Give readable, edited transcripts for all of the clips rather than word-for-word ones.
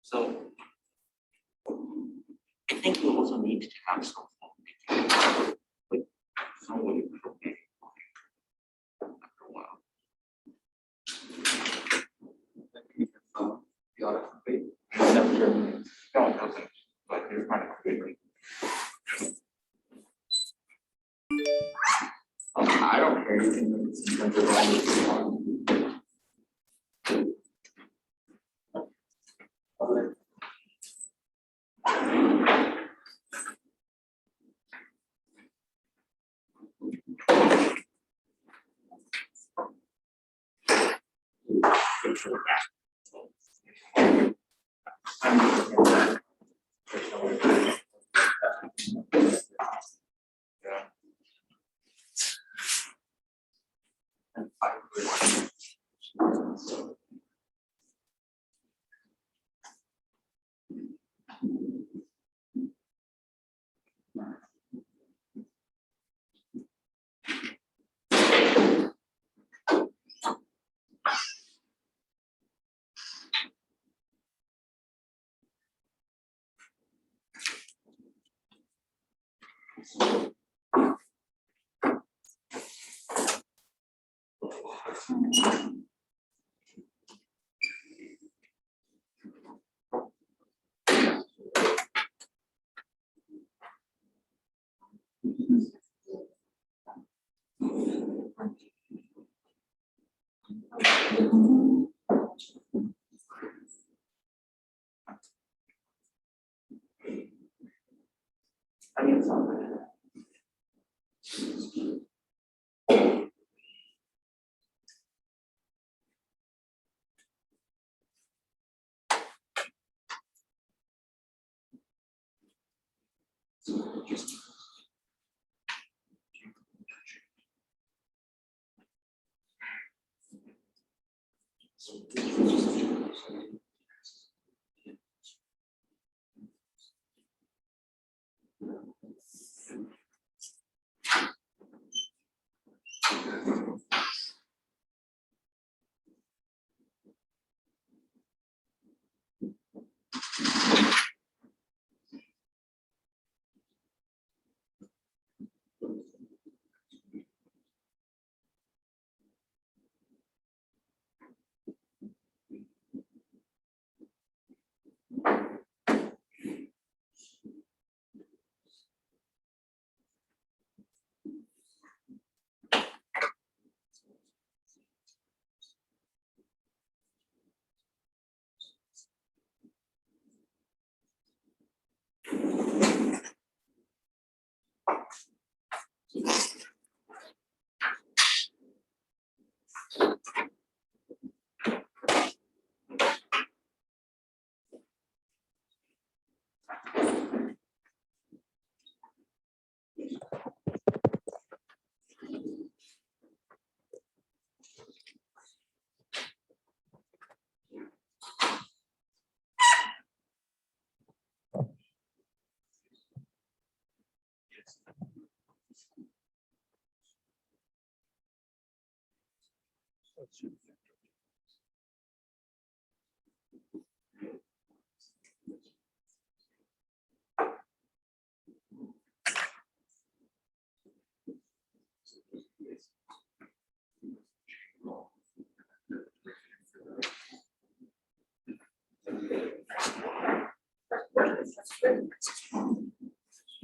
So I think we also need to have some with some way of programming after a while. The audit complete. No, sure. No, it doesn't, but they're trying to create it. I don't care, you can make it seem like you're all Yeah. and I I get something.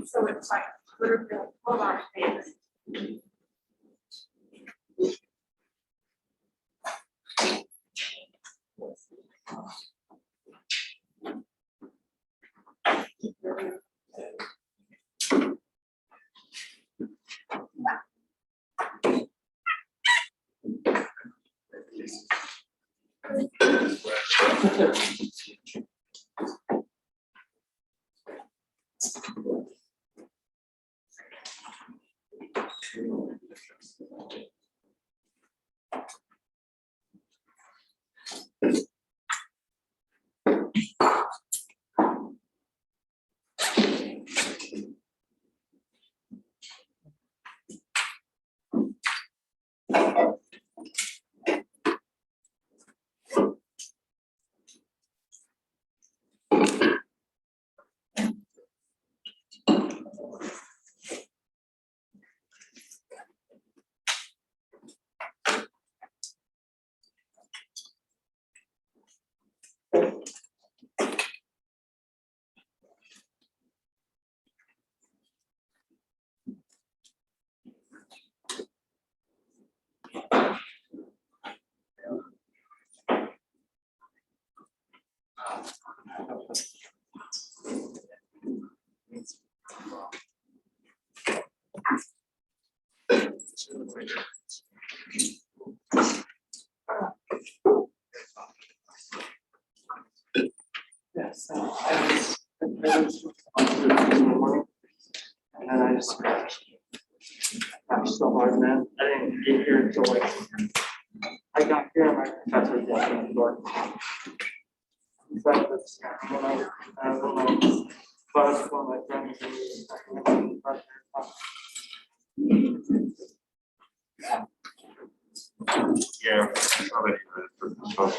So it's like, hold on, please. Yes, I was in the morning, and then I just crashed so hard, man. I didn't get here until like, I got here and my professor was walking in the door. In fact, that's when I bus for my friends. Yeah. Somebody for this one.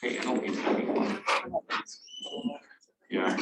Hey, I don't need to. Yeah.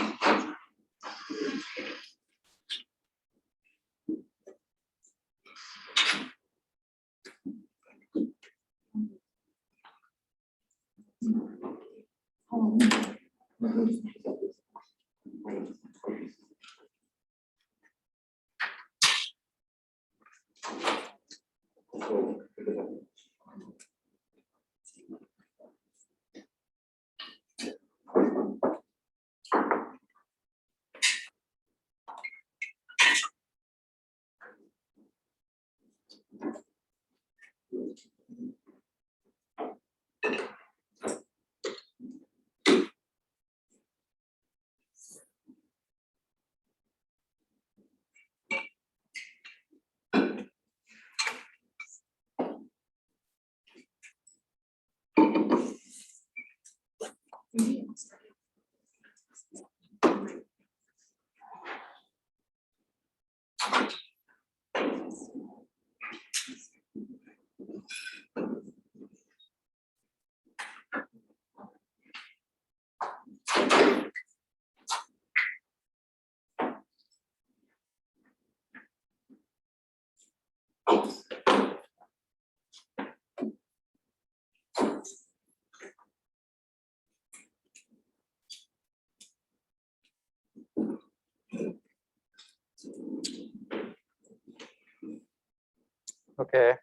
Okay.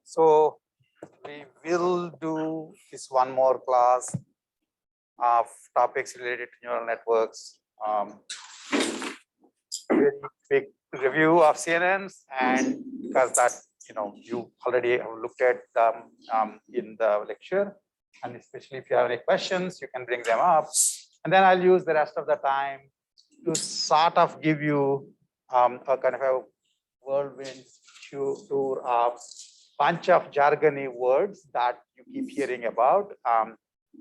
So we will do this one more class of topics related to neural networks. Very quick review of CNNs, and because that you already have looked at them in the lecture, and especially if you have any questions, you can bring them up, and then I'll use the rest of the time to sort of give you a kind of a whirlwind tour of bunch of jargony words that you keep hearing about,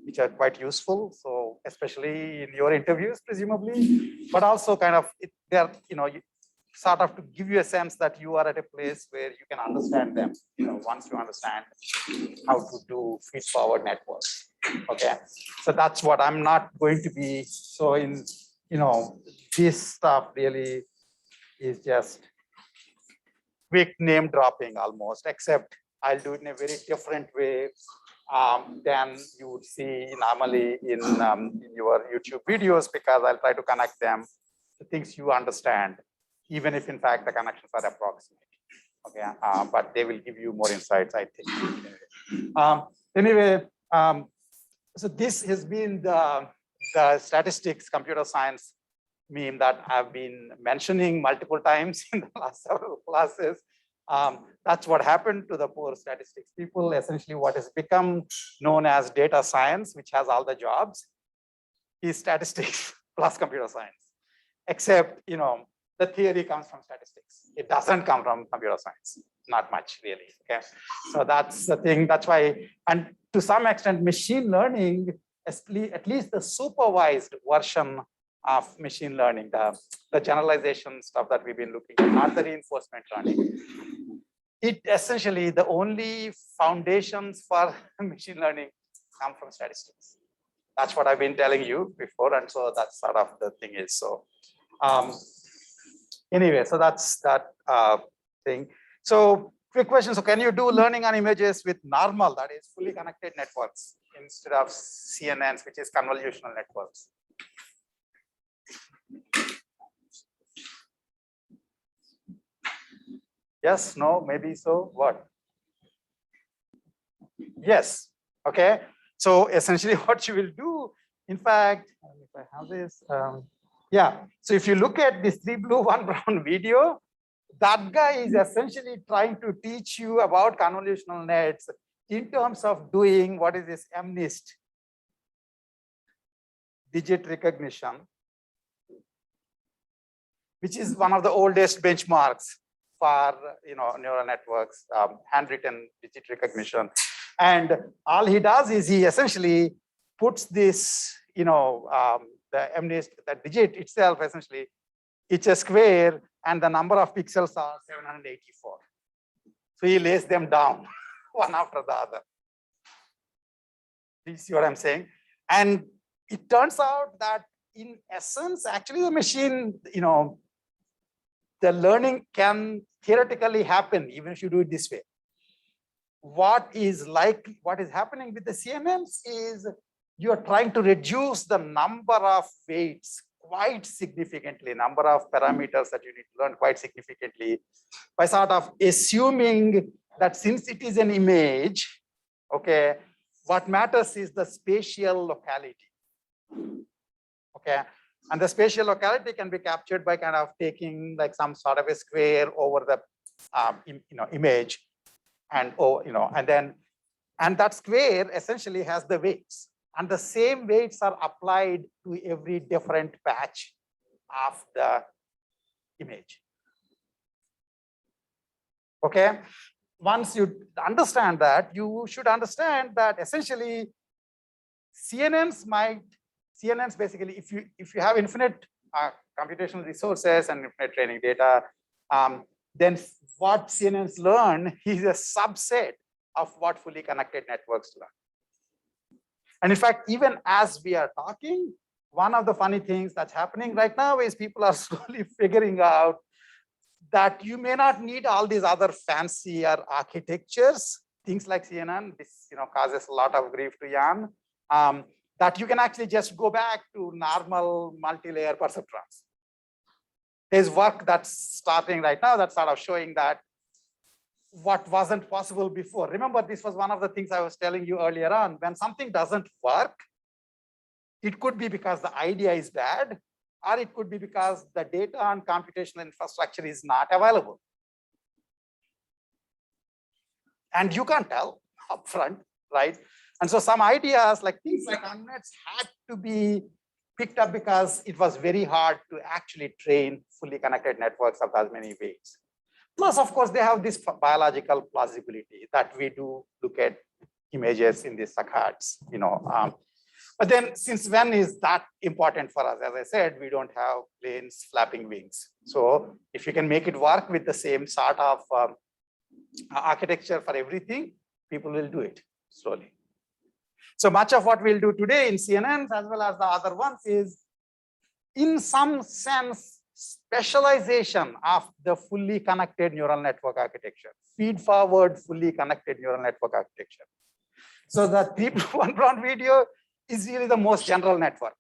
which are quite useful. So especially in your interviews, presumably, but also kind of they're sort of to give you a sense that you are at a place where you can understand them. Once you understand how to do feed-forward networks. Okay, so that's what I'm not going to be. So in this stuff really is just quick name dropping almost, except I'll do it in a very different way than you would see normally in your YouTube videos, because I'll try to connect them to things you understand, even if in fact the connections are approximate. Okay, but they will give you more insights, I think. Anyway, so this has been the statistics computer science meme that I've been mentioning multiple times in the last several classes. That's what happened to the poor statistics people. Essentially, what has become known as data science, which has all the jobs, is statistics plus computer science. Except, the theory comes from statistics. It doesn't come from computer science, not much really. Okay, so that's the thing. That's why, and to some extent, machine learning, at least the supervised version of machine learning, the generalization stuff that we've been looking at, not the reinforcement learning. It essentially, the only foundations for machine learning come from statistics. That's what I've been telling you before, and so that's sort of the thing is. So anyway, so that's that thing. So quick question. So can you do learning on images with normal, that is fully connected networks, instead of CNNs, which is convolutional networks? Yes, no, maybe so, what? Yes, okay. So essentially what you will do In fact, if I have this, yeah. So if you look at this 3 blue, 1 brown video, that guy is essentially trying to teach you about convolutional nets in terms of doing what is this MNIST, digit recognition, which is one of the oldest benchmarks for neural networks, handwritten digit recognition. And all he does is he essentially puts this, the MNIST, the digit itself, essentially, it's a square and the number of pixels are 784. So he lays them down one after the other. Do you see what I'm saying? And it turns out that in essence, actually the machine, the learning can theoretically happen even if you do it this way. What is happening with the CNNs is you are trying to reduce the number of weights quite significantly, number of parameters that you need to learn quite significantly by sort of assuming that since it is an image, okay, what matters is the spatial locality. Okay, and the spatial locality can be captured by kind of taking like some sort of a square over the image, and and that square essentially has the weights, and the same weights are applied to every different patch of the image. Okay, once you understand that, you should understand that essentially CNNs basically, if you have infinite computational resources and infinite training data, then what CNNs learn is a subset of what fully connected networks learn. And in fact, even as we are talking, one of the funny things that's happening right now is people are slowly figuring out that you may not need all these other fancier architectures, things like CNN. This causes a lot of grief to Jan. That you can actually just go back to normal multi-layer perceptrons. There's work that's starting right now that's sort of showing that what wasn't possible before. Remember, this was one of the things I was telling you earlier on. When something doesn't work, it could be because the idea is bad, or it could be because the data and computational infrastructure is not available. And you can't tell upfront, right? And so some ideas like things like nets had to be picked up because it was very hard to actually train fully connected networks of as many weights. Plus, of course, they have this biological plausibility that we do look at images in these saccades, But then since when is that important for us? As I said, we don't have planes flapping wings. So if you can make it work with the same sort of architecture for everything, people will do it slowly. So much of what we'll do today in CNNs as well as the other ones is, in some sense, specialization of the fully connected neural network architecture, feed-forward fully connected neural network architecture. So the 3-1 brown video is really the most general network.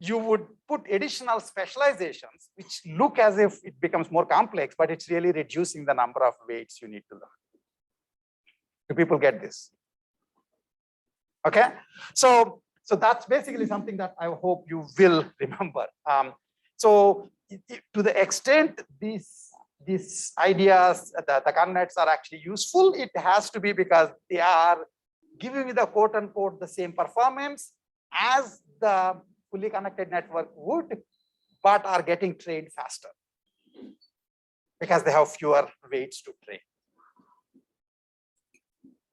You would put additional specializations, which look as if it becomes more complex, but it's really reducing the number of weights you need to learn. Do people get this? Okay, so that's basically something that I hope you will remember. So to the extent these ideas, the ConNets are actually useful, it has to be because they are giving you the quote unquote the same performance as the fully connected network would, but are getting trained faster because they have fewer weights to train.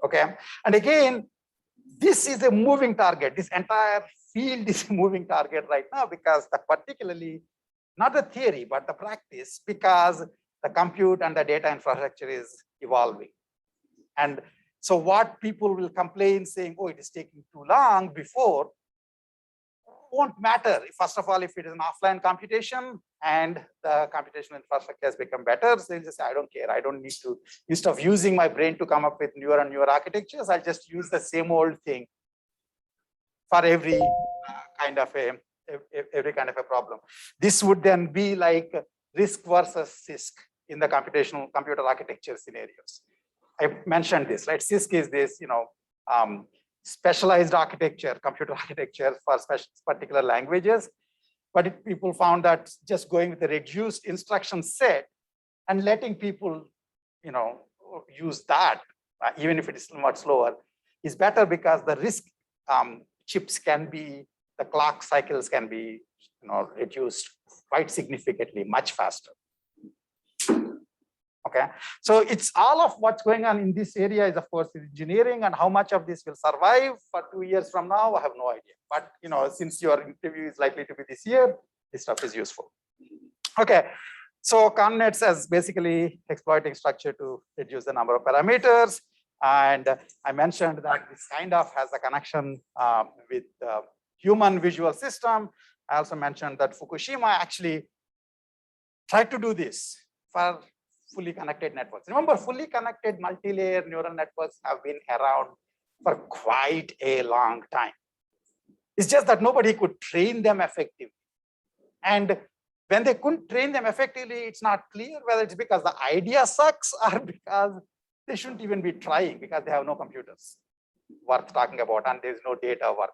Okay, and again, this is a moving target. This entire field is a moving target right now because particularly not the theory, but the practice, because the compute and the data infrastructure is evolving. And so what people will complain saying, oh, it is taking too long before, won't matter. First of all, if it is an offline computation and the computational infrastructure has become better, so they'll just say, I don't care. I don't need to, instead of using my brain to come up with newer and newer architectures, I'll just use the same old thing for every kind of a problem. This would then be like RISC versus CISC in the computer architecture scenarios. I mentioned this, right? CISC is this, specialized architecture, computer architecture for particular languages. But people found that just going with a reduced instruction set and letting people, use that, even if it is much slower, is better because the RISC chips the clock cycles can be, reduced quite significantly, much faster. Okay, so it's all of what's going on in this area is, of course, engineering, and how much of this will survive for 2 years from now, I have no idea. But since your interview is likely to be this year, this stuff is useful. Okay, so ConvNets as basically exploiting structure to reduce the number of parameters, and I mentioned that this kind of has a connection with human visual system. I also mentioned that Fukushima actually tried to do this for fully connected networks. Remember, fully connected multi-layer neural networks have been around for quite a long time. It's just that nobody could train them effectively. And when they couldn't train them effectively, it's not clear whether it's because the idea sucks or because they shouldn't even be trying, because they have no computers worth talking about and there's no data worth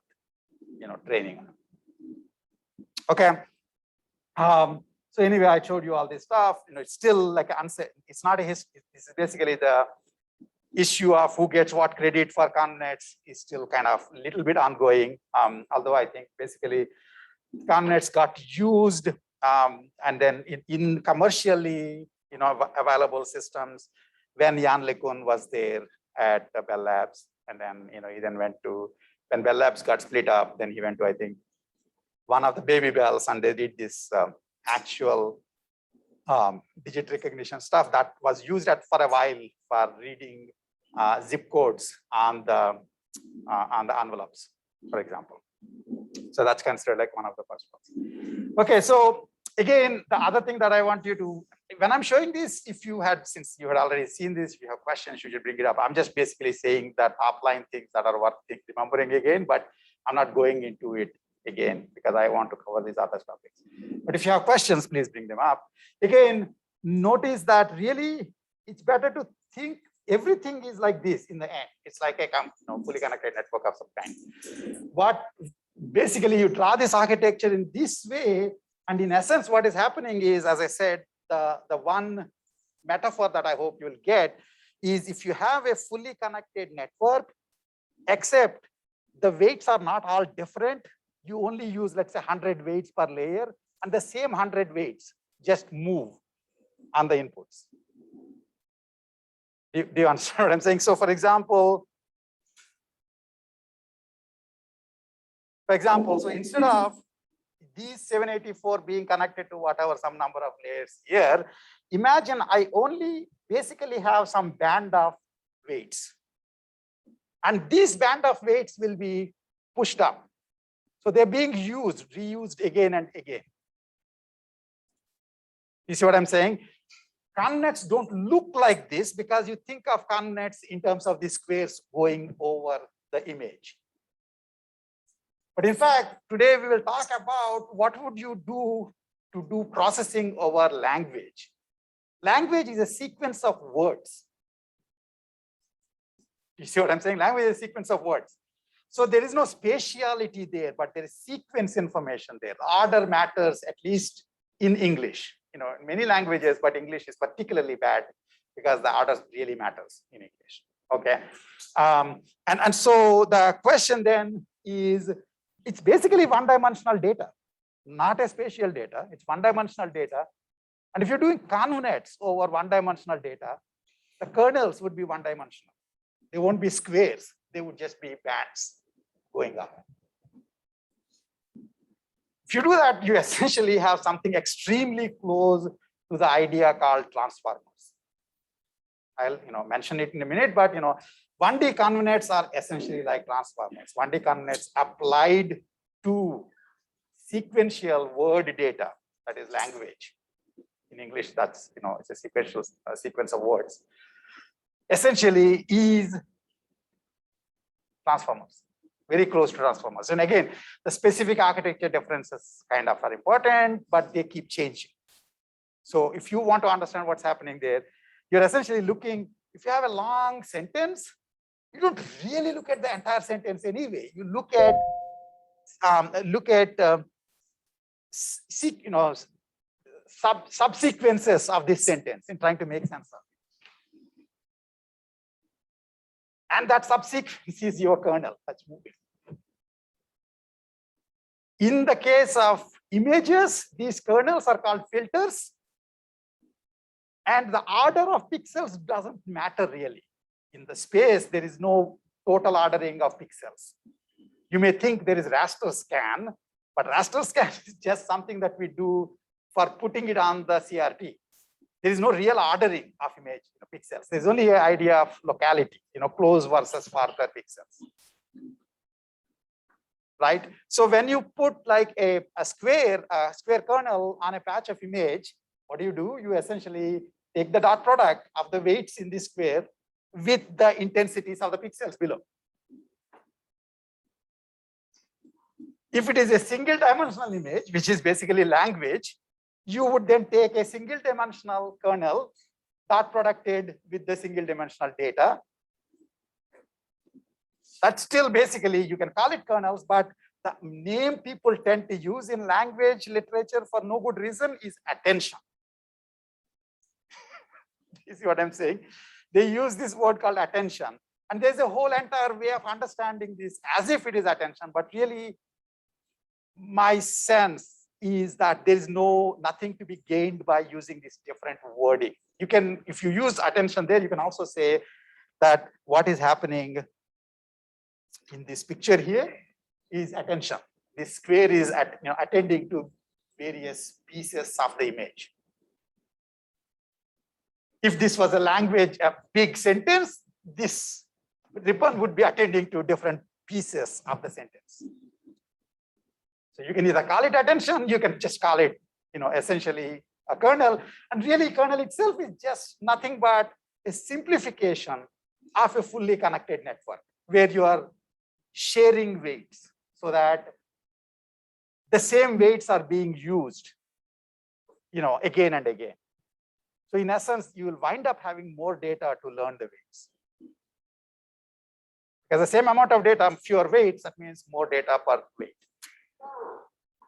training on. Okay. So anyway, I showed you all this stuff. It's still like it's not a history. This is basically the issue of who gets what credit for ConvNets is still kind of a little bit ongoing. Although I think basically ConvNets got used and then in commercially available systems when Jan LeCun was there at Bell Labs, and then he then went to, when Bell Labs got split up, then he went to, I think, one of the Baby Bells, and they did this actual digit recognition stuff that was used for a while for reading zip codes on the envelopes, for example. So that's considered like one of the first ones. Okay, so again, the other thing that I want you to, when I'm showing this, since you had already seen this, if you have questions, you should bring it up. I'm just basically saying that offline things that are worth remembering again, but I'm not going into it again because I want to cover these other topics. But if you have questions, please bring them up. Again, notice that really it's better to think everything is like this in the end. It's like a fully connected network of some kind. But basically you draw this architecture in this way, and in essence, what is happening is, as I said, the one metaphor that I hope you'll get is if you have a fully connected network, except the weights are not all different, you only use, let's say, 100 weights per layer, and the same 100 weights just move on the inputs. Do you understand what I'm saying? So for example, so instead of these 784 being connected to whatever some number of layers here, imagine I only basically have some band of weights. And this band of weights will be pushed up. So they're being reused again and again. You see what I'm saying? ConvNets don't look like this because you think of ConvNets in terms of the squares going over the image. But in fact, today we will talk about what would you do to do processing over language. Language is a sequence of words. You see what I'm saying? Language is a sequence of words. So there is no spatiality there, but there is sequence information there. Order matters, at least in English. In many languages, but English is particularly bad because the order really matters in English. Okay. And so the question then is, it's basically one-dimensional data, not a spatial data. It's one-dimensional data. And if you're doing ConvNets over one-dimensional data, the kernels would be one-dimensional. They won't be squares. They would just be bands going up. If you do that, you essentially have something extremely close to the idea called transformers. I'll mention it in a minute, but 1D ConvNets are essentially like transformers. 1D ConvNets applied to sequential word data, that is language. In English, that's it's a sequential sequence of words. Essentially, is transformers. Very close to transformers. And again, the specific architecture differences kind of are important, but they keep changing. So if you want to understand what's happening there, you're essentially looking, if you have a long sentence, you don't really look at the entire sentence anyway. You look at subsequences of this sentence in trying to make sense of it. And that subsequence is your kernel that's moving. In the case of images, these kernels are called filters. And the order of pixels doesn't matter really. In the space, there is no total ordering of pixels. You may think there is raster scan, but raster scan is just something that we do for putting it on the CRT. There is no real ordering of image pixels. There's only an idea of locality, close versus farther pixels. Right? So when you put like a square kernel on a patch of image, what do? You essentially take the dot product of the weights in this square with the intensities of the pixels below. If it is a single dimensional image, which is basically language, you would then take a single dimensional kernel dot producted with the single dimensional data. That's still basically, you can call it kernels, but the name people tend to use in language literature for no good reason is attention. You see what I'm saying? They use this word called attention. And there's a whole entire way of understanding this as if it is attention, but really my sense is that there is nothing to be gained by using this different wording. You can, if you use attention there, you can also say that what is happening in this picture here is attention. This square is attending to various pieces of the image. If this was a language, a big sentence, this ribbon would be attending to different pieces of the sentence. So you can either call it attention, you can just call it, essentially a kernel. And really, kernel itself is just nothing but a simplification of a fully connected network where you are sharing weights so that the same weights are being used, again and again. So in essence, you will wind up having more data to learn the weights. Because the same amount of data, fewer weights, that means more data per weight,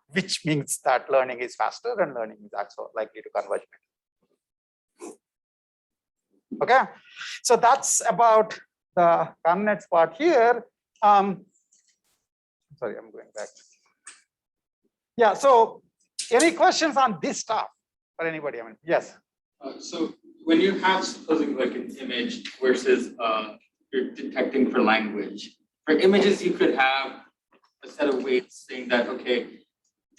which means that learning is faster and learning is also likely to converge better. Okay, so that's about the ConvNets part here. Sorry, I'm going back. Yeah, so any questions on this stuff for anybody? Yes. So when you have, supposing like an image versus you're detecting for language, for images, you could have a set of weights saying that, okay,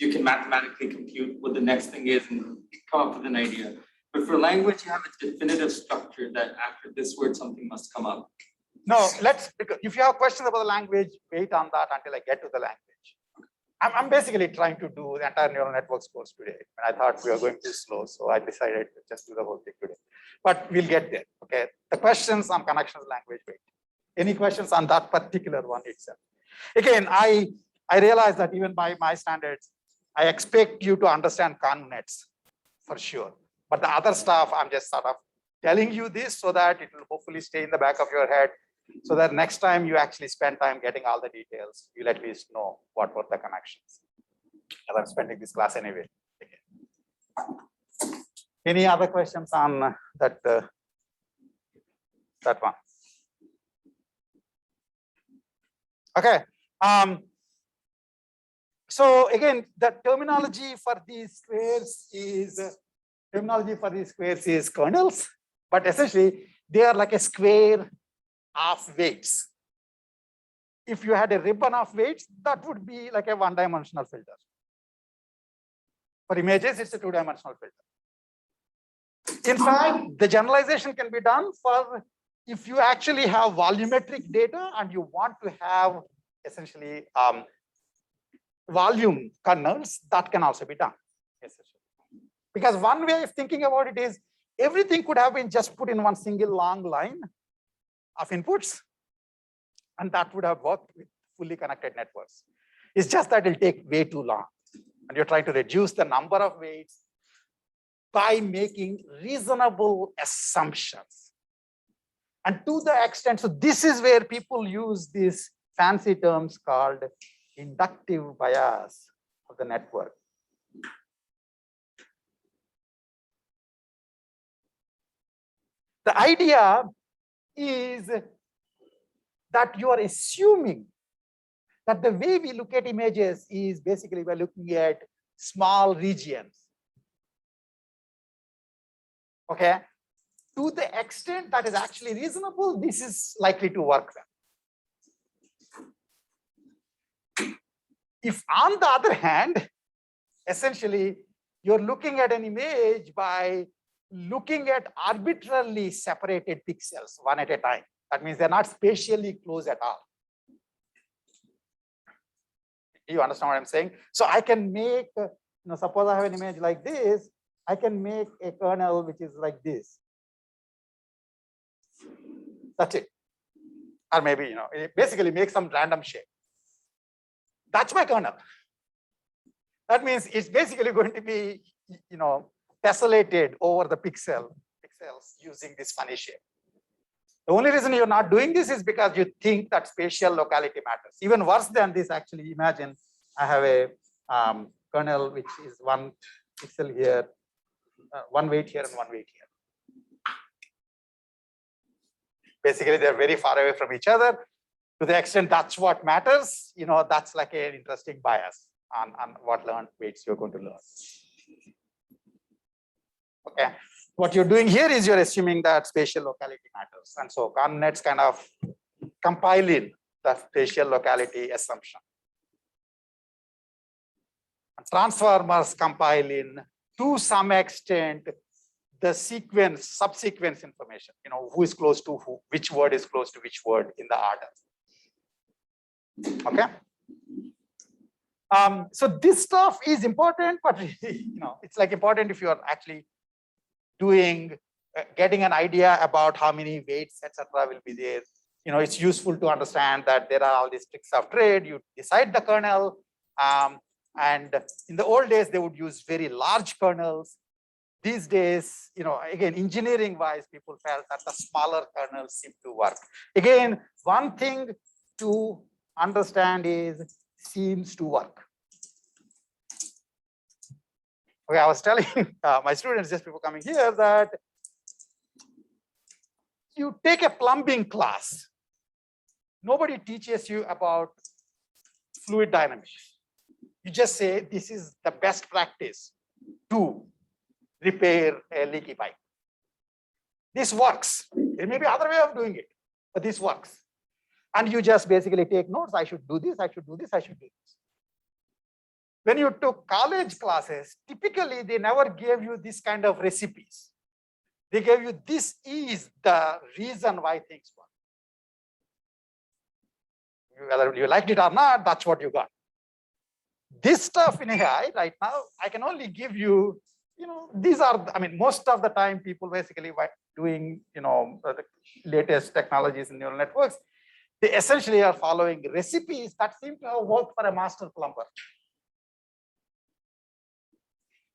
you can mathematically compute what the next thing is and come up with an idea. But for language, you have a definitive structure that after this word, something must come up. No, if you have questions about the language, wait on that until I get to the language. I'm basically trying to do the entire neural networks course today. And I thought we were going too slow, so I decided to just do the whole thing today. But we'll get there, okay? The questions on connections language, wait. Any questions on that particular one itself? Again, I realize that even by my standards, I expect you to understand ConvNets for sure. But the other stuff, I'm just sort of telling you this so that it will hopefully stay in the back of your head, so that next time you actually spend time getting all the details, you'll at least know what were the connections. Because I'm spending this class anyway. Any other questions on that one? Okay. So again, the terminology for these squares is kernels, but essentially they are like a square of weights. If you had a ribbon of weights, that would be like a one-dimensional filter. For images, it's a two-dimensional filter. In fact, the generalization can be done for if you actually have volumetric data and you want to have essentially volume kernels, that can also be done. Because one way of thinking about it is everything could have been just put in one single long line of inputs, and that would have worked with fully connected networks. It's just that it'll take way too long. And you're trying to reduce the number of weights by making reasonable assumptions. And to the extent, so this is where people use these fancy terms called inductive bias of the network. The idea is that you are assuming that the way we look at images is basically by looking at small regions. Okay, to the extent that is actually reasonable, this is likely to work well. If on the other hand, essentially, you're looking at an image by looking at arbitrarily separated pixels one at a time. That means they're not spatially close at all. Do you understand what I'm saying? So I can make, suppose I have an image like this, I can make a kernel which is like this. That's it. Or maybe, basically make some random shape. That's my kernel. That means it's basically going to be, tessellated over the pixels using this funny shape. The only reason you're not doing this is because you think that spatial locality matters. Even worse than this, actually, imagine I have a kernel which is one pixel here, one weight here and one weight here. Basically, they're very far away from each other. To the extent that's what matters, that's like an interesting bias on what learned weights you're going to learn. Okay, what you're doing here is you're assuming that spatial locality matters. And so ConvNets kind of compile in the spatial locality assumption. And transformers compile in, to some extent, the sequence, subsequence information, who is close to who, which word is close to which word in the order. Okay. So this stuff is important, but it's like important if you are actually doing, getting an idea about how many weights, etc., will be there. It's useful to understand that there are all these tricks of trade. You decide the kernel, and in the old days they would use very large kernels. These days, again, engineering-wise, people felt that the smaller kernels seem to work. Again, one thing to understand is seems to work. Okay, I was telling my students just before coming here that you take a plumbing class. Nobody teaches you about fluid dynamics. You just say this is the best practice to repair a leaky pipe. This works. There may be other way of doing it, but this works. And you just basically take notes. I should do this, I should do this, I should do this. When you took college classes, typically they never gave you this kind of recipes. They gave you this is the reason why things work. Whether you liked it or not, that's what you got. This stuff in AI right now, I can only give you, these are, most of the time people basically by doing, the latest technologies in neural networks, they essentially are following recipes that seem to have worked for a master plumber.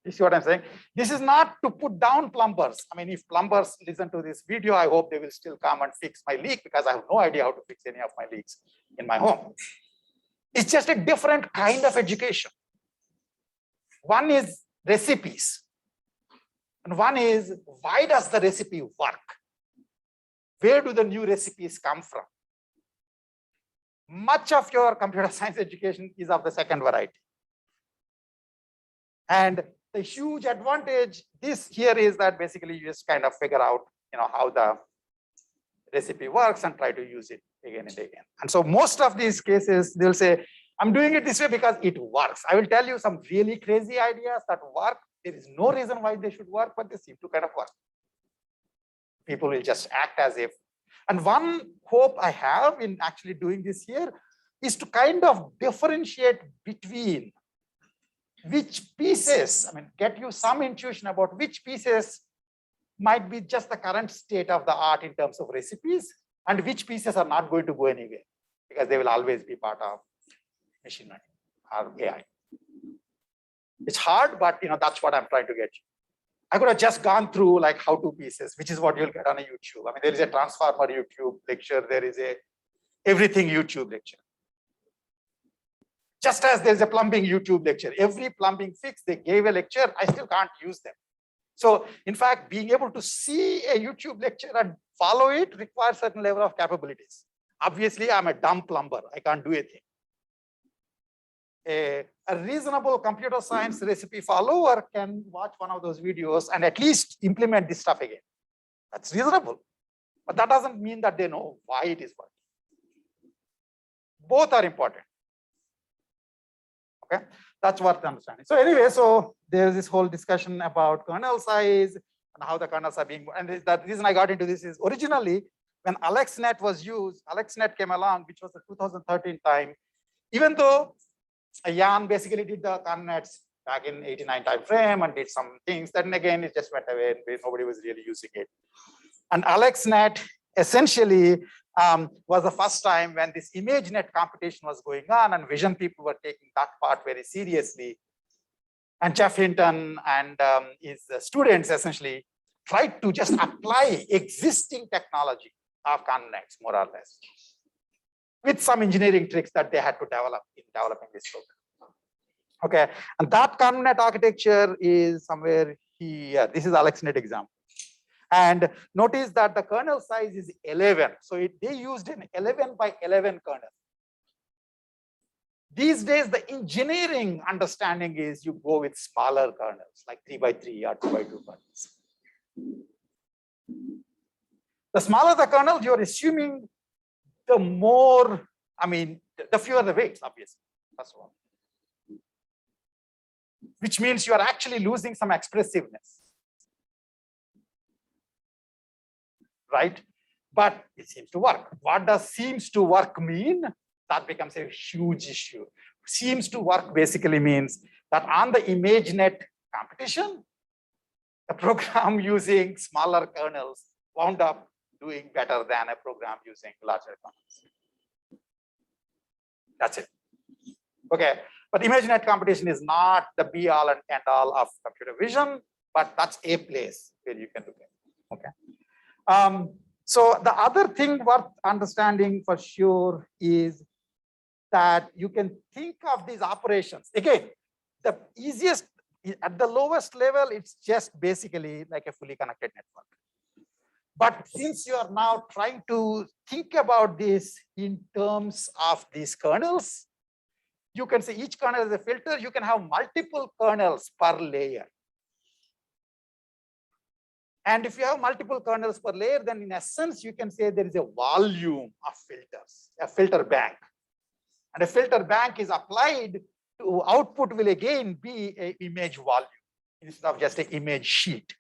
You see what I'm saying? This is not to put down plumbers. If plumbers listen to this video, I hope they will still come and fix my leak because I have no idea how to fix any of my leaks in my home. It's just a different kind of education. One is recipes. And one is, why does the recipe work? Where do the new recipes come from? Much of your computer science education is of the second variety. And the huge advantage this here is that basically you just kind of figure out, how the recipe works and try to use it again and again. And so most of these cases, they'll say, I'm doing it this way because it works. I will tell you some really crazy ideas that work. There is no reason why they should work, but they seem to kind of work. People will just act as if. And one hope I have in actually doing this here is to kind of differentiate between which pieces, get you some intuition about which pieces might be just the current state of the art in terms of recipes, and which pieces are not going to go anywhere because they will always be part of machine learning or AI. It's hard, but that's what I'm trying to get you. I could have just gone through like how-to pieces, which is what you'll get on a YouTube. I mean, there is a transformer YouTube lecture, there is a everything YouTube lecture. Just as there's a plumbing YouTube lecture, every plumbing fix they gave a lecture, I still can't use them. So in fact, being able to see a YouTube lecture and follow it requires certain level of capabilities. Obviously, I'm a dumb plumber, I can't do anything. A reasonable computer science recipe follower can watch one of those videos and at least implement this stuff again. That's reasonable. But that doesn't mean that they know why it is working. Both are important. Okay, that's worth understanding. So anyway, so there's this whole discussion about kernel size and how the kernels are being, and the reason I got into this is originally when AlexNet was used, AlexNet came along, which was the 2013 time, even though Jan basically did the kernels back in 89 time frame and did some things, then again, it just went away and nobody was really using it. And AlexNet essentially was the first time when this ImageNet competition was going on and vision people were taking that part very seriously. And Jeff Hinton and his students essentially tried to just apply existing technology of kernels, more or less, with some engineering tricks that they had to develop in developing this program. Okay, and that kernel architecture is somewhere here. This is AlexNet example. And notice that the kernel size is 11. So they used an 11 by 11 kernel. These days, the engineering understanding is you go with smaller kernels, like 3 by 3 or 2 by 2 kernels. The smaller the kernel, you're assuming the more, I mean, the fewer the weights, obviously, first of all. Which means you are actually losing some expressiveness. Right? But it seems to work. What does seems to work mean? That becomes a huge issue. Seems to work basically means that on the ImageNet competition, the program using smaller kernels wound up doing better than a program using larger kernels. That's it. Okay, but ImageNet competition is not the be all and end all of computer vision, but that's a place where you can look at. Okay. So the other thing worth understanding for sure is that you can think of these operations. Again, the easiest, at the lowest level, it's just basically like a fully connected network. But since you are now trying to think about this in terms of these kernels, you can say each kernel is a filter. You can have multiple kernels per layer. And if you have multiple kernels per layer, then in essence, you can say there is a volume of filters, a filter bank. And a filter bank is applied to output will again be an image volume instead of just an image sheet.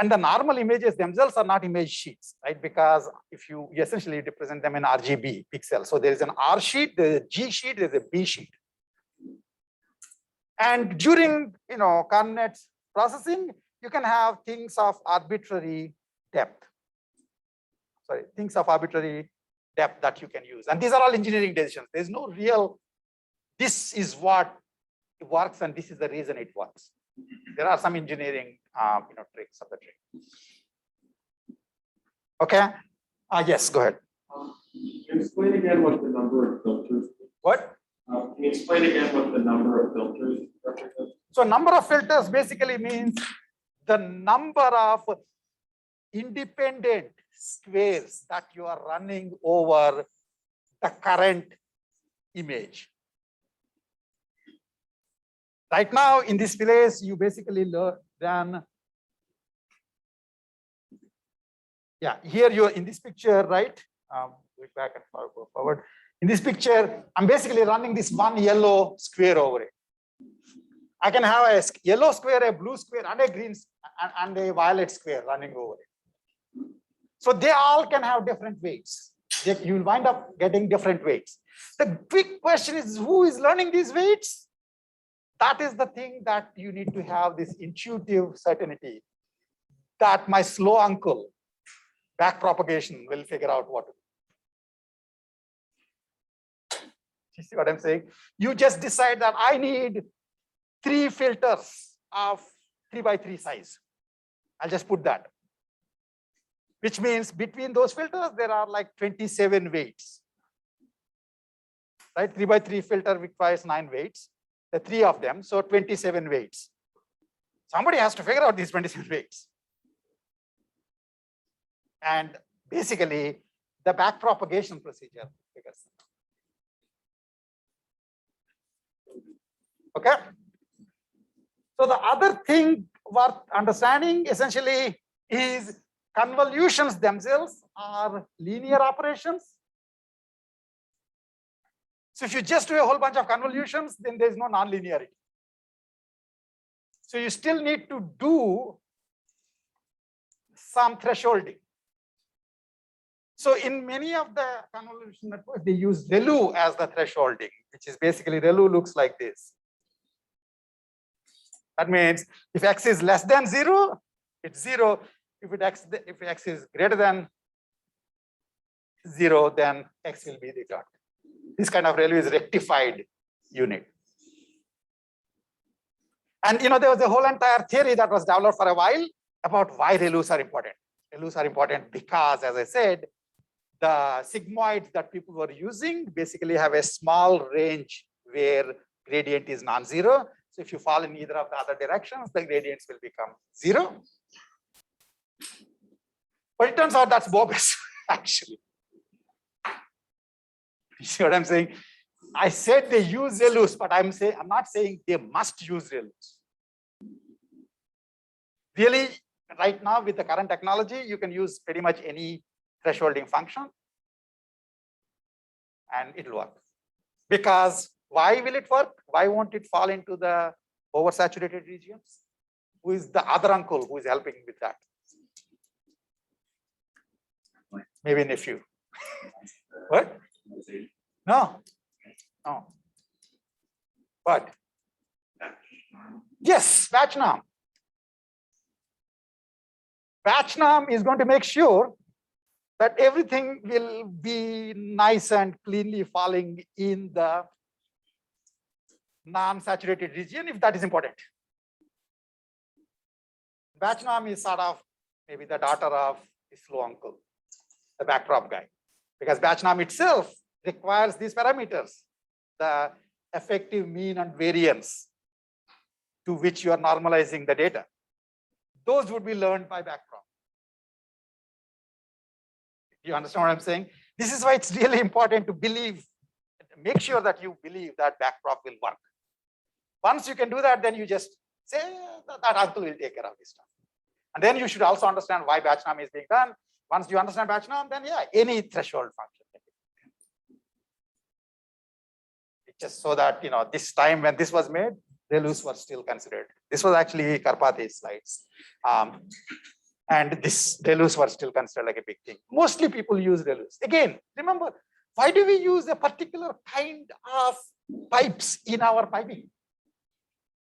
And the normal images themselves are not image sheets, right? Because if you essentially represent them in RGB pixels. So there is an R sheet, there's a G sheet, there's a B sheet. And during, kernel processing, you can have things of arbitrary depth. Sorry, things of arbitrary depth that you can use. And these are all engineering decisions. There's no real, this is what works and this is the reason it works. There are some engineering tricks of the trade. Okay. Yes, go ahead. Can you explain again what the number of filters? What? Can you explain again what the number of filters represents? So number of filters basically means the number of independent squares that you are running over the current image. Right now, in this place, you basically learn. Yeah, here you're in this picture, right? Go back and forward. In this picture, I'm basically running this one yellow square over it. I can have a yellow square, a blue square, and a green and a violet square running over it. So they all can have different weights. You will wind up getting different weights. The big question is, who is learning these weights? That is the thing that you need to have this intuitive certainty that my slow uncle, back propagation, will figure out what to do. You see what I'm saying? You just decide that I need 3 filters of 3x3 size. I'll just put that. Which means between those filters, there are like 27 weights. Right? 3x3 filter requires 9 weights. The 3 of them, so 27 weights. Somebody has to figure out these 27 weights. And basically, the back propagation procedure figures. Okay. So the other thing worth understanding essentially is convolutions themselves are linear operations. So if you just do a whole bunch of convolutions, then there's no nonlinearity. So you still need to do some thresholding. So in many of the convolution networks, they use ReLU as the thresholding, which is basically ReLU looks like this. That means if x is less than 0, it's 0. If x is greater than 0, then x will be the dot. This kind of ReLU is rectified unit. And there was a whole entire theory that was developed for a while about why ReLUs are important. ReLUs are important because, as I said, the sigmoids that people were using basically have a small range where gradient is non-zero. So if you fall in either of the other directions, the gradients will become 0. But it turns out that's bogus, actually. You see what I'm saying? I said they use ReLUs, but I'm not saying they must use ReLUs. Really, right now with the current technology, you can use pretty much any thresholding function and it'll work. Because why will it work? Why won't it fall into the oversaturated regions? Who is the other uncle who is helping with that? Maybe nephew. What? No. No. What? Yes, BatchNorm. BatchNorm is going to make sure that everything will be nice and cleanly falling in the non-saturated region if that is important. BatchNorm is sort of maybe the daughter of the slow uncle, the backprop guy, because BatchNorm itself requires these parameters, the effective mean and variance to which you are normalizing the data. Those would be learned by backprop. You understand what I'm saying? This is why it's really important to believe, make sure that you believe that backprop will work. Once you can do that, then you just say that uncle will take care of this stuff. And then you should also understand why BatchNorm is being done. Once you understand BatchNorm, then yeah, any threshold function can be done. It's just so that this time when this was made, ReLUs were still considered. This was actually Karpathy's slides. And this ReLUs were still considered like a big thing. Mostly people use ReLUs. Again, remember, why do we use a particular kind of pipes in our piping?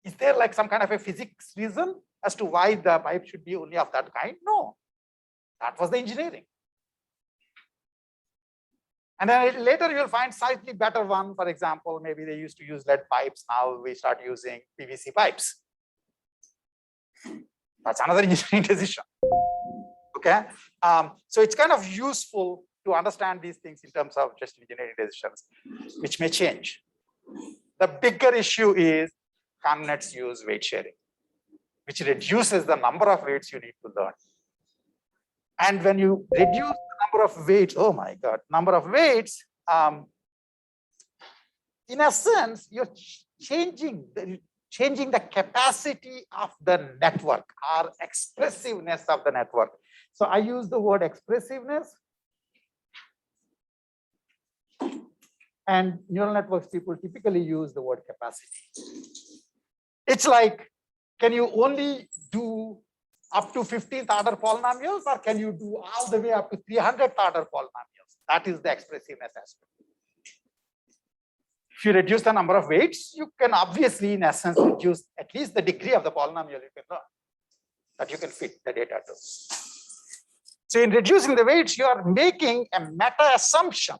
Is there like some kind of a physics reason as to why the pipe should be only of that kind? No, that was the engineering. And then later you will find slightly better one. For example, maybe they used to use lead pipes. Now we start using PVC pipes. That's another engineering decision. Okay. So it's kind of useful to understand these things in terms of just engineering decisions, which may change. The bigger issue is ConvNets use weight sharing, which reduces the number of weights you need to learn. And when you reduce the number of weights, oh my God, number of weights, in a sense, you're changing the capacity of the network or expressiveness of the network. So I use the word expressiveness. And neural networks people typically use the word capacity. It's like, can you only do up to 15th order polynomials, or can you do all the way up to 300th order polynomials? That is the expressiveness aspect. If you reduce the number of weights, you can obviously, in essence, reduce at least the degree of the polynomial you can learn that you can fit the data to. So in reducing the weights, you are making a meta assumption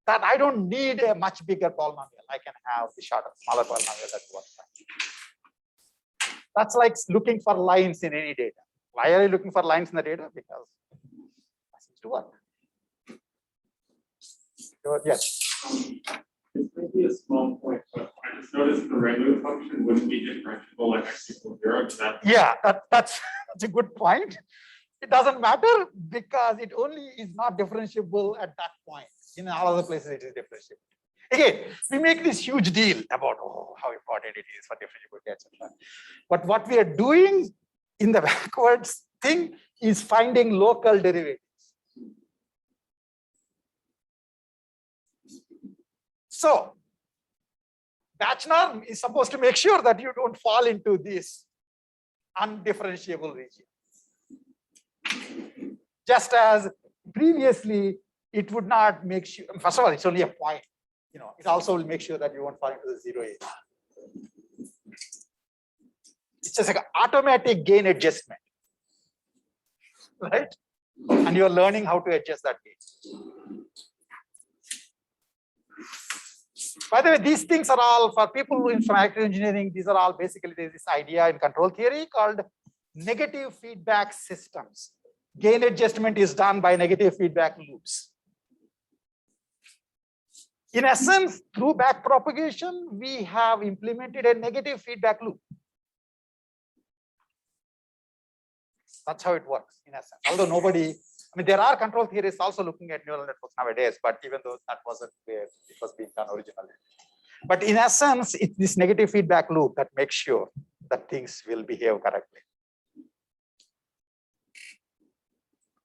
that I don't need a much bigger polynomial. I can have the smaller polynomial that works. That's like looking for lines in any data. Why are you looking for lines in the data? Because that seems to work. Yes. This may be a small point, but I just noticed the regular function wouldn't be differentiable like x equals 0. Does that Yeah, that's a good point. It doesn't matter because it only is not differentiable at that point. In all other places, it is differentiable. Again, we make this huge deal about how important it is for differentiability, etc. But what we are doing in the backwards thing is finding local derivatives. So batch norm is supposed to make sure that you don't fall into this undifferentiable region. Just as previously, it would not make sure, first of all, it's only a point. It also will make sure that you won't fall into the 0 area. It's just like an automatic gain adjustment, right? And you're learning how to adjust that gain. By the way, these things are all for people in informatics engineering. These are all basically there's this idea in control theory called negative feedback systems. Gain adjustment is done by negative feedback loops. In essence, through backpropagation, we have implemented a negative feedback loop. That's how it works in essence. Although there are control theorists also looking at neural networks nowadays, but even though that wasn't where it was being done originally. But in essence, it's this negative feedback loop that makes sure that things will behave correctly.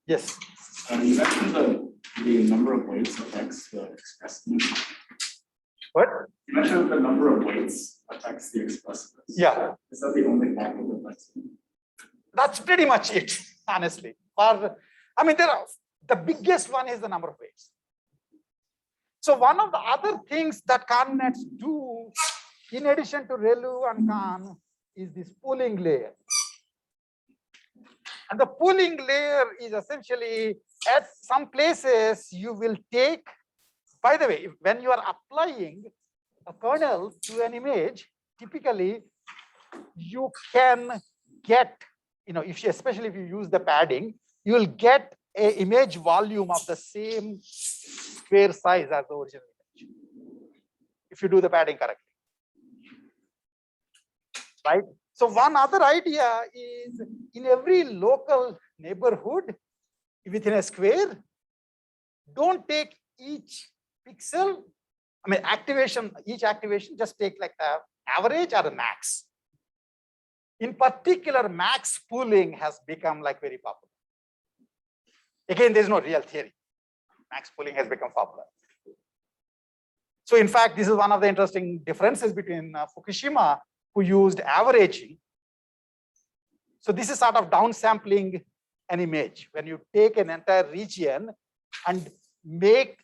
Yes. you mentioned the number of weights affects the expressiveness. What? You mentioned the number of weights affects the expressiveness. Yeah. Is that the only factor that affects it? That's pretty much it, honestly. The biggest one is the number of weights. So one of the other things that ConvNets do, in addition to ReLU and Con, is this pooling layer. And the pooling layer is essentially, at some places, you will take, by the way, when you are applying a kernel to an image, typically you can get, especially if you use the padding, you will get an image volume of the same square size as the original image, if you do the padding correctly, right? So one other idea is in every local neighborhood within a square, don't take each pixel, each activation, just take like the average or the max. In particular, max pooling has become like very popular. Again, there's no real theory. Max pooling has become popular. So in fact, this is one of the interesting differences between Fukushima, who used averaging. So this is sort of downsampling an image. When you take an entire region and make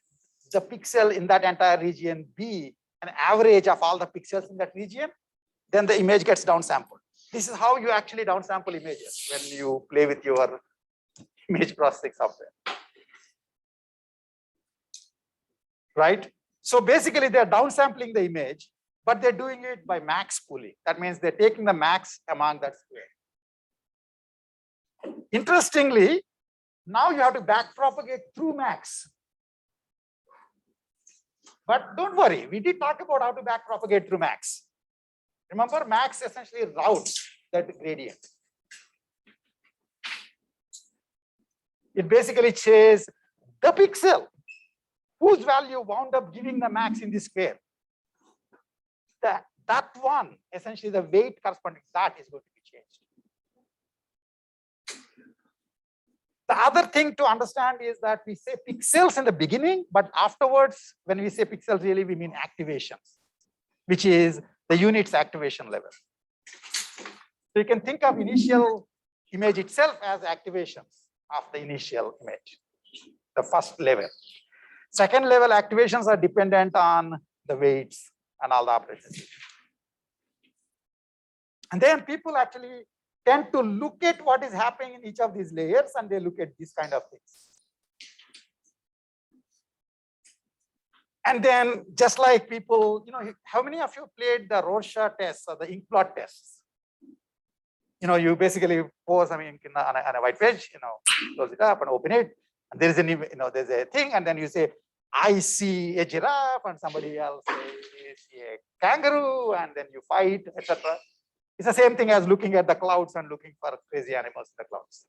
the pixel in that entire region be an average of all the pixels in that region, then the image gets downsampled. This is how you actually downsample images when you play with your image processing software. Right? So basically, they're downsampling the image, but they're doing it by max pooling. That means they're taking the max among that square. Interestingly, now you have to backpropagate through max. But don't worry, we did talk about how to backpropagate through max. Remember, max essentially routes that gradient. It basically says the pixel whose value wound up giving the max in this square. That one, essentially the weight corresponding to that is going to be changed. The other thing to understand is that we say pixels in the beginning, but afterwards, when we say pixels, really we mean activations, which is the unit's activation level. So you can think of initial image itself as activations of the initial image, the first level. Second level activations are dependent on the weights and all the operations. And then people actually tend to look at what is happening in each of these layers, and they look at these kind of things. And then just like people, how many of you played the Rorschach tests or the ink blot tests? you basically pour some ink on a white page, close it up and open it. And there is there's a thing, and then you say, I see a giraffe, and somebody else says a kangaroo, and then you fight, etc. It's the same thing as looking at the clouds and looking for crazy animals in the clouds.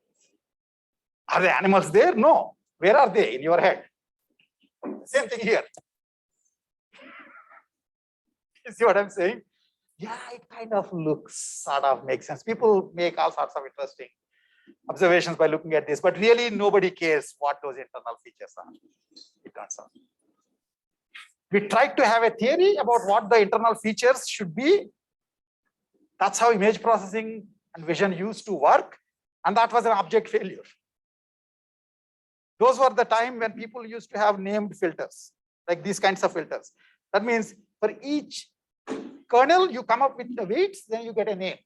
Are there animals there? No. Where are they? In your head. Same thing here. You see what I'm saying? Yeah, it kind of looks, sort of makes sense. People make all sorts of interesting observations by looking at this, but really nobody cares what those internal features are. It turns out. We tried to have a theory about what the internal features should be. That's how image processing and vision used to work, and that was an abject failure. Those were the time when people used to have named filters, like these kinds of filters. That means for each kernel, you come up with the weights, then you get a name.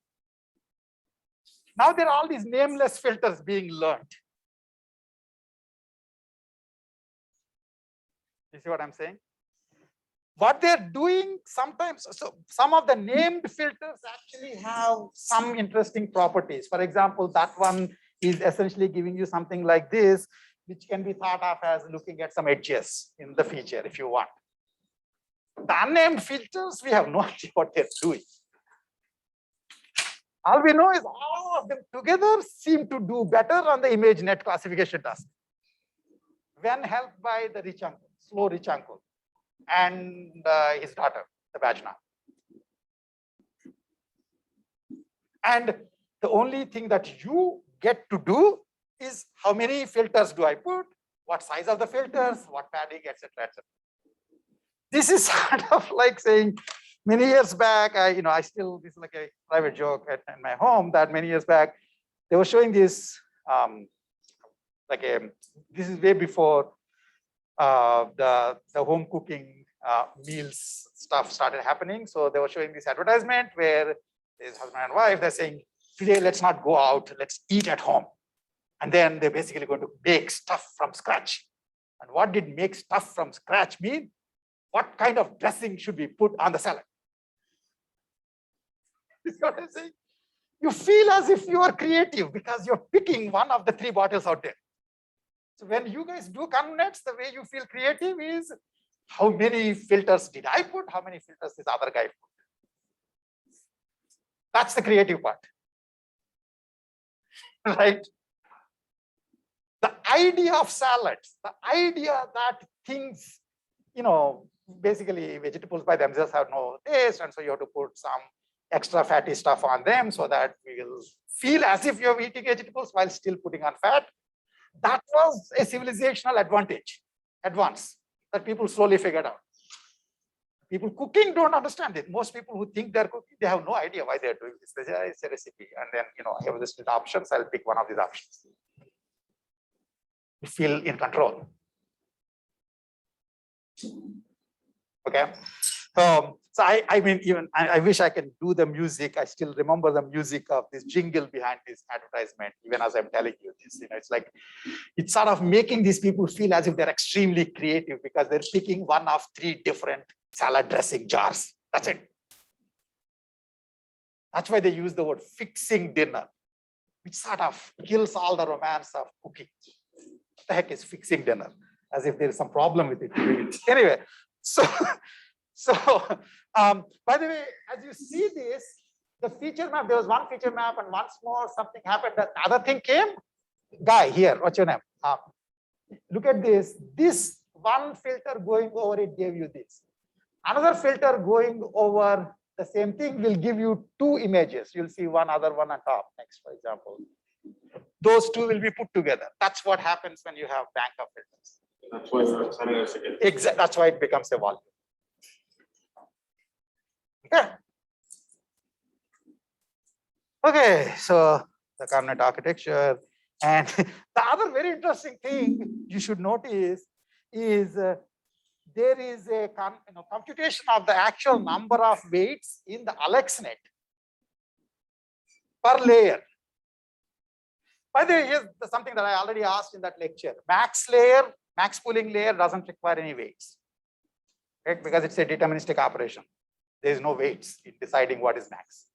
Now there are all these nameless filters being learned. You see what I'm saying? What they're doing sometimes, so some of the named filters actually have some interesting properties. For example, that one is essentially giving you something like this, which can be thought of as looking at some edges in the feature if you want. The unnamed filters, we have no idea what they're doing. All we know is all of them together seem to do better on the ImageNet classification task when helped by the rich uncle, slow rich uncle, and his daughter, the Bajna. And the only thing that you get to do is how many filters do I put, what size of the filters, what padding, etc., etc. This is sort of like saying, many years back, I still, this is like a private joke at my home, that many years back, they were showing this, this is way before the home cooking meals stuff started happening. So they were showing this advertisement where there's husband and wife, they're saying, today, let's not go out, let's eat at home. And then they're basically going to make stuff from scratch. And what did make stuff from scratch mean? What kind of dressing should we put on the salad? You see what I'm saying? You feel as if you are creative because you're picking one of the 3 bottles out there. So when you guys do ConvNets, the way you feel creative is how many filters did I put? How many filters this other guy put? That's the creative part. Right? The idea of salads, the idea that things, basically vegetables by themselves have no taste, and so you have to put some extra fatty stuff on them so that we will feel as if you're eating vegetables while still putting on fat. That was a civilizational advance that people slowly figured out. People cooking don't understand it. Most people who think they're cooking, they have no idea why they're doing this. They say, it's a recipe. And then, I have listed options, I'll pick one of these options. You feel in control. Okay. So I mean, even I wish I can do the music. I still remember the music of this jingle behind this advertisement, even as I'm telling you this. It's like, it's sort of making these people feel as if they're extremely creative because they're picking one of 3 different salad dressing jars. That's it. That's why they use the word fixing dinner, which sort of kills all the romance of cooking. What the heck is fixing dinner? As if there is some problem with it. Anyway, so by the way, as you see this, the feature map, there was one feature map, and once more something happened. The other thing came. Guy here, what's your name? Look at this. This one filter going over it gave you this. Another filter going over the same thing will give you 2 images. You'll see one other one on top next, for example. Those 2 will be put together. That's what happens when you have bank of filters. That's why you're telling us again. Exactly. That's why it becomes a volume. Okay. Okay. So the ConvNet architecture, and the other very interesting thing you should notice is there is a computation of the actual number of weights in the AlexNet per layer. By the way, here's something that I already asked in that lecture. Max pooling layer doesn't require any weights, right? Because it's a deterministic operation. There is no weights in deciding what is max,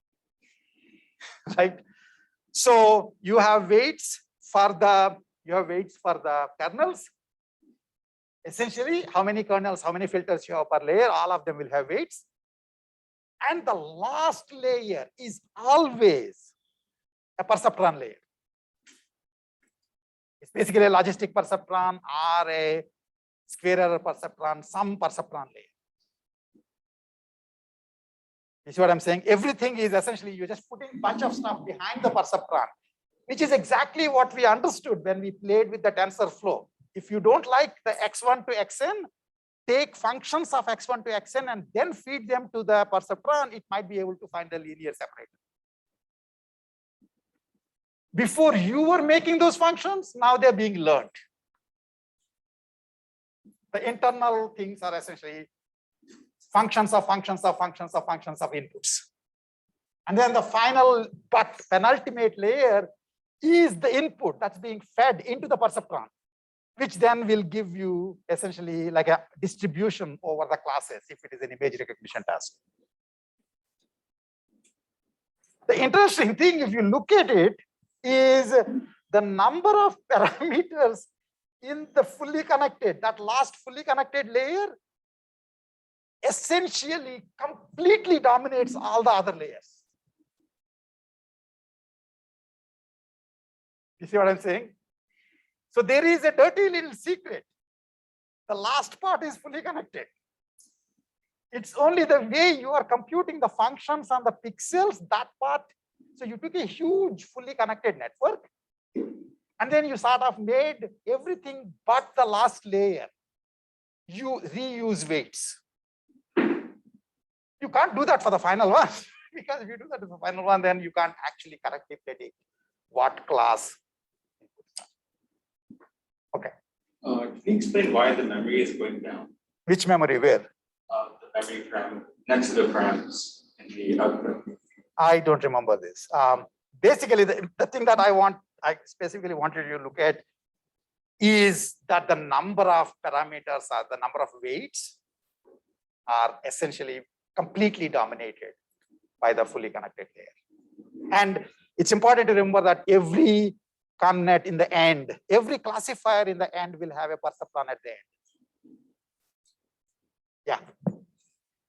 right? So you have weights for the kernels. Essentially, how many kernels, how many filters you have per layer, all of them will have weights. And the last layer is always a perceptron layer. It's basically a logistic perceptron or a square error perceptron, some perceptron layer. You see what I'm saying? Everything is essentially, you're just putting a bunch of stuff behind the perceptron, which is exactly what we understood when we played with the TensorFlow. If you don't like the x1 to xn, take functions of x1 to xn and then feed them to the perceptron, it might be able to find the linear separator. Before you were making those functions, now they're being learned. The internal things are essentially functions of inputs. And then the final but penultimate layer is the input that's being fed into the perceptron, which then will give you essentially like a distribution over the classes if it is an image recognition task. The interesting thing, if you look at it, is the number of parameters in the fully connected, that last fully connected layer essentially completely dominates all the other layers. You see what I'm saying? So there is a dirty little secret. The last part is fully connected. It's only the way you are computing the functions on the pixels, that part. So you took a huge fully connected network, and then you sort of made everything but the last layer. You reuse weights. You can't do that for the final one, because if you do that for the final one, then you can't actually correctly predict what class. Okay. Can you explain why the memory is going down? Which memory? Where? The memory param next to the params in the output. I don't remember this. Basically, the thing that I specifically wanted you to look at is that the number of parameters or the number of weights are essentially completely dominated by the fully connected layer. And it's important to remember that every connet in the end, every classifier in the end will have a perceptron at the end. Yeah.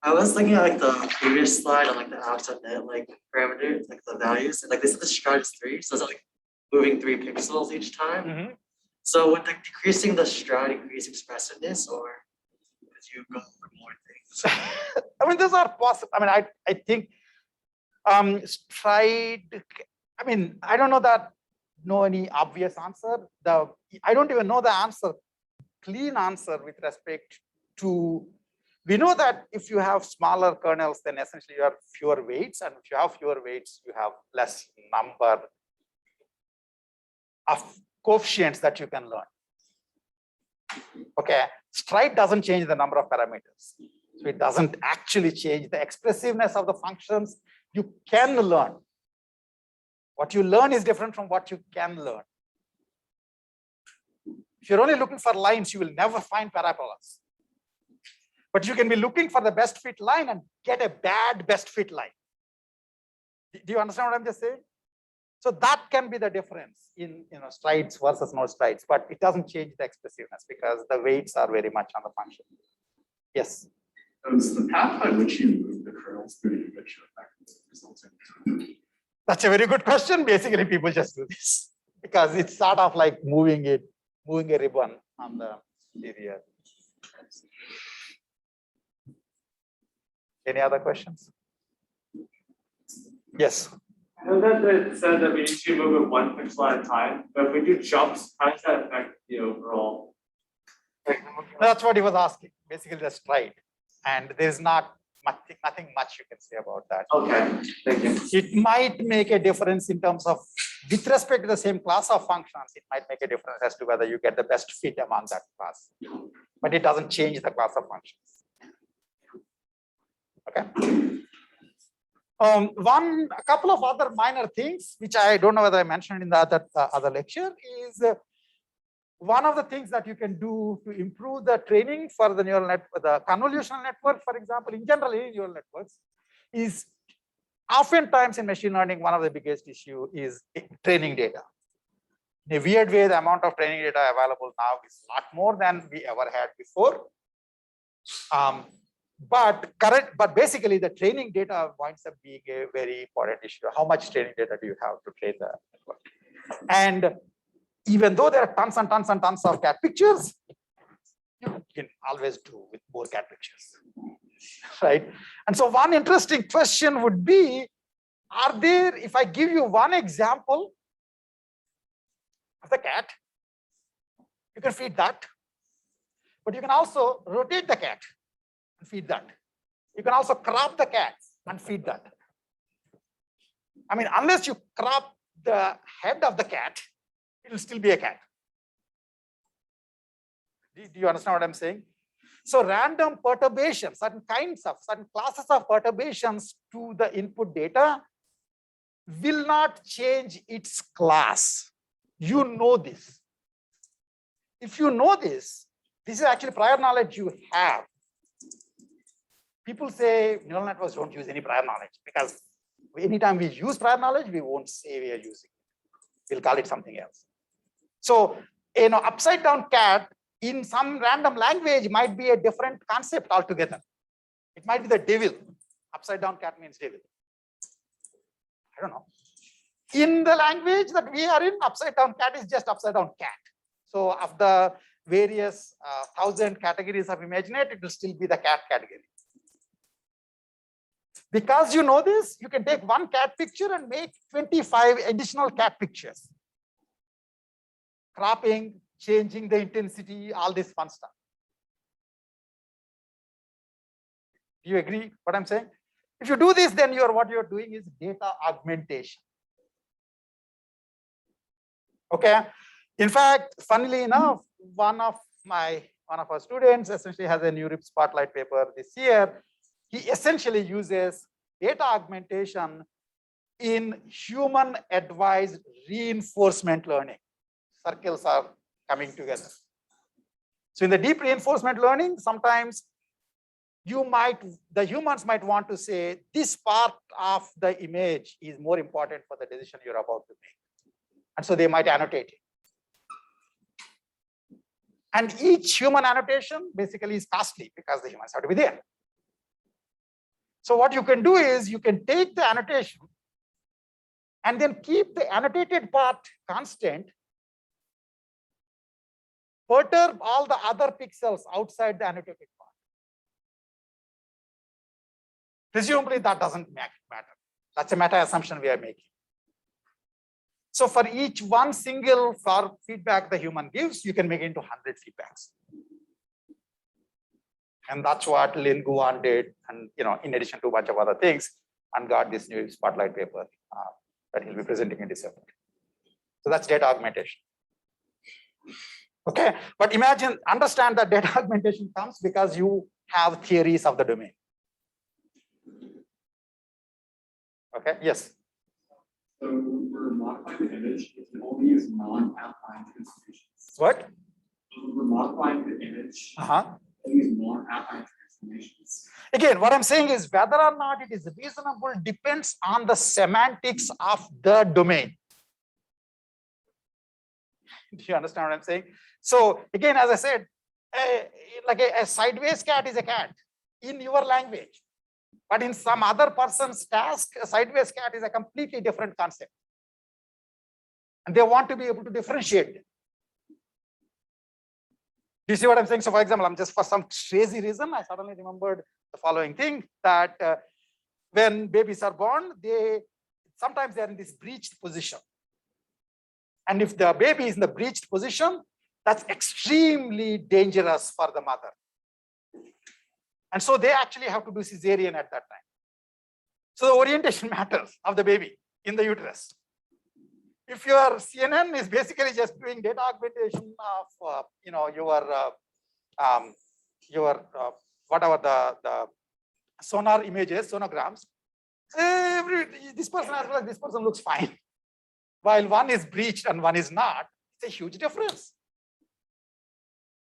I was looking at like the previous slide on like the AlexNet like parameters, like the values, and like they said the stride is 3, so it's like moving 3 pixels each time. So would like decreasing the stride increase expressiveness, or could you go for more things? I mean, those are possible. I mean, I think stride. I mean, I don't know any obvious answer. I don't even know the answer, clean answer with respect to. We know that if you have smaller kernels, then essentially you have fewer weights, and if you have fewer weights, you have less number of coefficients that you can learn. Okay, stride doesn't change the number of parameters. So it doesn't actually change the expressiveness of the functions you can learn. What you learn is different from what you can learn. If you're only looking for lines, you will never find parabolas. But you can be looking for the best fit line and get a bad best fit line. Do you understand what I'm just saying? So that can be the difference in strides versus no strides, but it doesn't change the expressiveness because the weights are very much on the function. Yes. Does the path by which you move the kernels through the image effect result in? That's a very good question. Basically, people just do this because it's sort of like moving a ribbon on the interior. Any other questions? Yes. I know that it said that we need to move it 1 pixel at a time, but if we do jumps, how does that affect the overall? That's what he was asking. Basically, the stride, and there's nothing much you can say about that. Okay, thank you. It might make a difference in terms of, with respect to the same class of functions, it might make a difference as to whether you get the best fit among that class, but it doesn't change the class of functions. Okay. A couple of other minor things, which I don't know whether I mentioned in the other lecture, is one of the things that you can do to improve the training for the neural network, the convolutional network, for example, in general, in neural networks, is Oftentimes in machine learning, one of the biggest issue is training data. In a weird way, the amount of training data available now is a lot more than we ever had before. But basically the training data winds up being a very important issue. How much training data do you have to train the network? And even though there are tons and tons and tons of cat pictures, you can always do with more cat pictures, right? And so one interesting question would be, are there, if I give you one example of the cat, you can feed that, but you can also rotate the cat and feed that. You can also crop the cat and feed that. I mean, unless you crop the head of the cat, it will still be a cat. Do you understand what I'm saying? So random perturbations, certain classes of perturbations to the input data will not change its class. You know this. If you know this is actually prior knowledge you have. People say neural networks don't use any prior knowledge because anytime we use prior knowledge, we won't say we are using it. We'll call it something else. So, upside down cat in some random language might be a different concept altogether. It might be the devil. Upside down cat means devil. I don't know. In the language that we are in, upside down cat is just upside down cat. So of the various 1,000 categories of ImageNet, it will still be the cat category. Because you know this, you can take one cat picture and make 25 additional cat pictures. Cropping, changing the intensity, all this fun stuff. Do you agree what I'm saying? If you do this, then what you're doing is data augmentation. Okay. In fact, funnily enough, one of our students essentially has a new RIP Spotlight paper this year. He essentially uses data augmentation in human advised reinforcement learning. Circles are coming together. So in the deep reinforcement learning, sometimes the humans might want to say this part of the image is more important for the decision you're about to make. And so they might annotate it. And each human annotation basically is costly because the humans have to be there. So what you can do is you can take the annotation and then keep the annotated part constant, perturb all the other pixels outside the annotated part. Presumably that doesn't matter. That's a meta assumption we are making. So for each one single feedback the human gives, you can make it into 100 feedbacks. And that's what Lin Guan did, and in addition to a bunch of other things, and got this new Spotlight paper that he'll be presenting in December. So that's data augmentation. Okay, but understand that data augmentation comes because you have theories of the domain. Okay, yes. So we're modifying the image, it can only use non-affine transformations. What? We're modifying the image, only use non-affine transformations. Again, what I'm saying is whether or not it is reasonable depends on the semantics of the domain. Do you understand what I'm saying? So again, as I said, like a sideways cat is a cat in your language. But in some other person's task, a sideways cat is a completely different concept. And they want to be able to differentiate them. Do you see what I'm saying? So for example, I'm just for some crazy reason, I suddenly remembered the following thing, that when babies are born, sometimes they're in this breached position. And if the baby is in the breached position, that's extremely dangerous for the mother. And so they actually have to do cesarean at that time. So the orientation matters of the baby in the uterus. If your CNN is basically just doing data augmentation of whatever the sonar images, sonograms, this person as well as this person looks fine. While one is breached and one is not, it's a huge difference.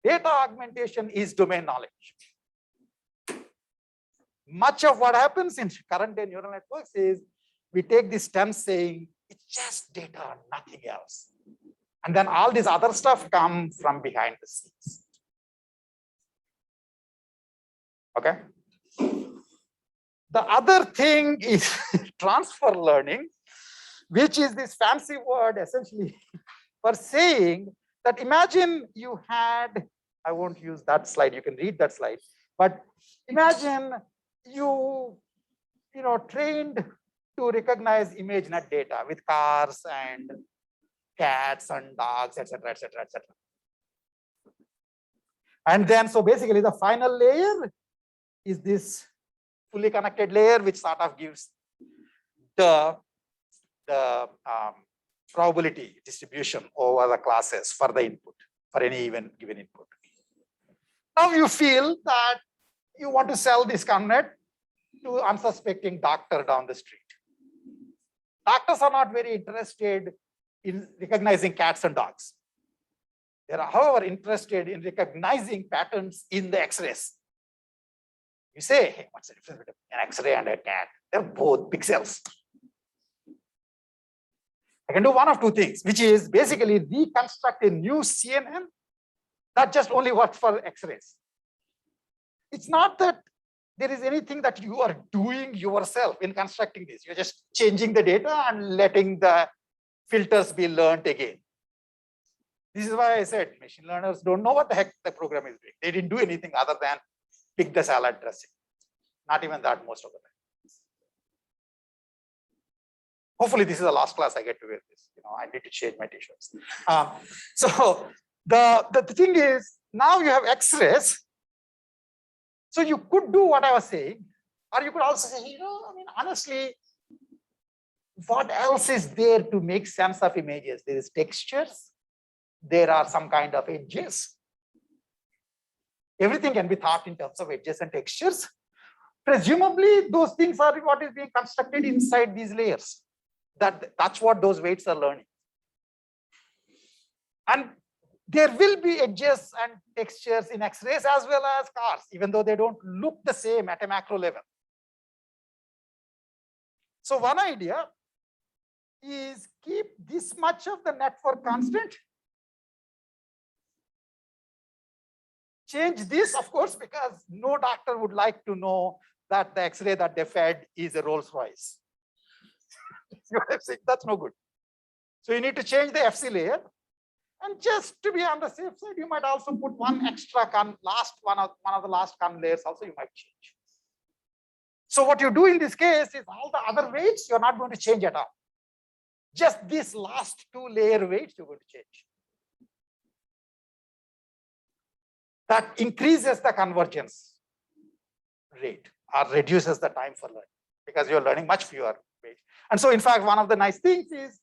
Data augmentation is domain knowledge. much of what happens in current day neural networks is we take the stem saying it's just data, nothing else. And then all this other stuff come from behind the scenes. Okay. The other thing is transfer learning, which is this fancy word essentially for saying that imagine you had, I won't use that slide, you can read that slide, but imagine you trained to recognize ImageNet data with cars and cats and dogs, etc., etc., etc. And then, so basically the final layer is this fully connected layer, which sort of gives the probability distribution over the classes for the input, for any even given input. Now you feel that you want to sell this ConvNet to unsuspecting doctor down the street. Doctors are not very interested in recognizing cats and dogs. They are, however, interested in recognizing patterns in the X-rays. You say, hey, what's the difference between an X-ray and a cat? They're both pixels. I can do one of two things, which is basically reconstruct a new CNN that just only works for X-rays. It's not that there is anything that you are doing yourself in constructing this. You're just changing the data and letting the filters be learned again. This is why I said machine learners don't know what the heck the program is doing. They didn't do anything other than pick the salad dressing. Not even that most of the time. Hopefully this is the last class I get to wear this. I need to change my t-shirts. So the thing is, now you have X-rays. So you could do what I was saying, or you could also say, honestly, what else is there to make sense of images? There is textures. There are some kind of edges. Everything can be thought in terms of edges and textures. Presumably, those things are what is being constructed inside these layers. That's what those weights are learning. And there will be edges and textures in X-rays as well as cars, even though they don't look the same at a macro level. So one idea is keep this much of the network constant. Change this, of course, because no doctor would like to know that the X-ray that they fed is a Rolls Royce. That's no good. So you need to change the FC layer. And just to be on the safe side, you might also put one extra one of the last con layers also you might change. So what you do in this case is all the other weights you're not going to change at all. Just this last two layer weights you're going to change. That increases the convergence rate or reduces the time for learning because you're learning much fewer weights. And so in fact, one of the nice things is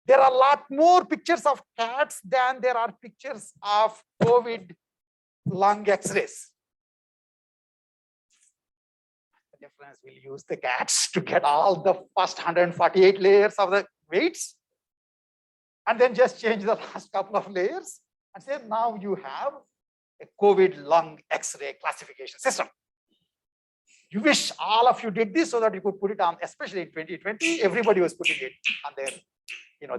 there are a lot more pictures of cats than there are pictures of COVID lung X-rays. The difference, we'll use the cats to get all the first 148 layers of the weights and then just change the last couple of layers and say, now you have a COVID lung X-ray classification system. You wish all of you did this so that you could put it on, especially in 2020, everybody was putting it on their,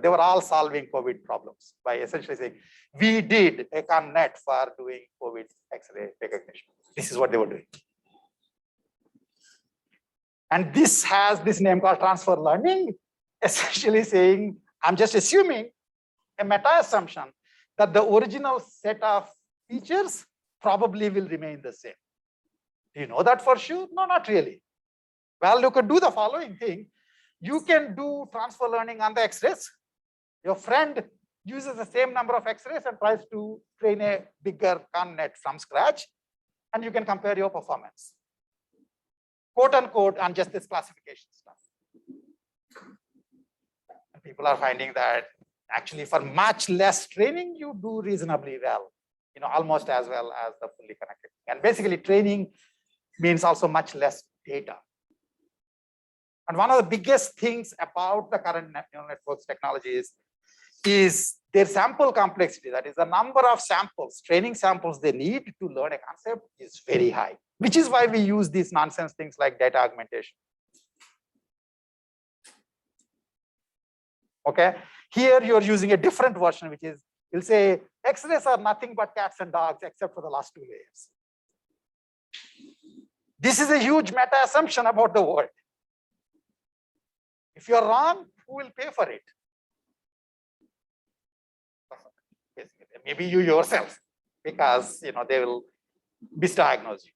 they were all solving COVID problems by essentially saying, we did a ConvNet for doing COVID X-ray recognition. This is what they were doing. And this has this name called transfer learning, essentially saying, I'm just assuming a meta assumption that the original set of features probably will remain the same. Do you know that for sure? No, not really. Well, you could do the following thing. You can do transfer learning on the X-rays. Your friend uses the same number of X-rays and tries to train a bigger ConvNet from scratch, and you can compare your performance, quote unquote, on just this classification stuff. And people are finding that actually for much less training, you do reasonably well, almost as well as the fully connected. And basically training means also much less data. And one of the biggest things about the current neural networks technologies is their sample complexity. That is, the number of samples, training samples they need to learn a concept is very high. which is why we use these nonsense things like data augmentation. Okay, here you're using a different version, which is, you'll say X-rays are nothing but cats and dogs except for the last 2 layers. This is a huge meta assumption about the world. If you're wrong, who will pay for it? Maybe you yourself, because they will misdiagnose you.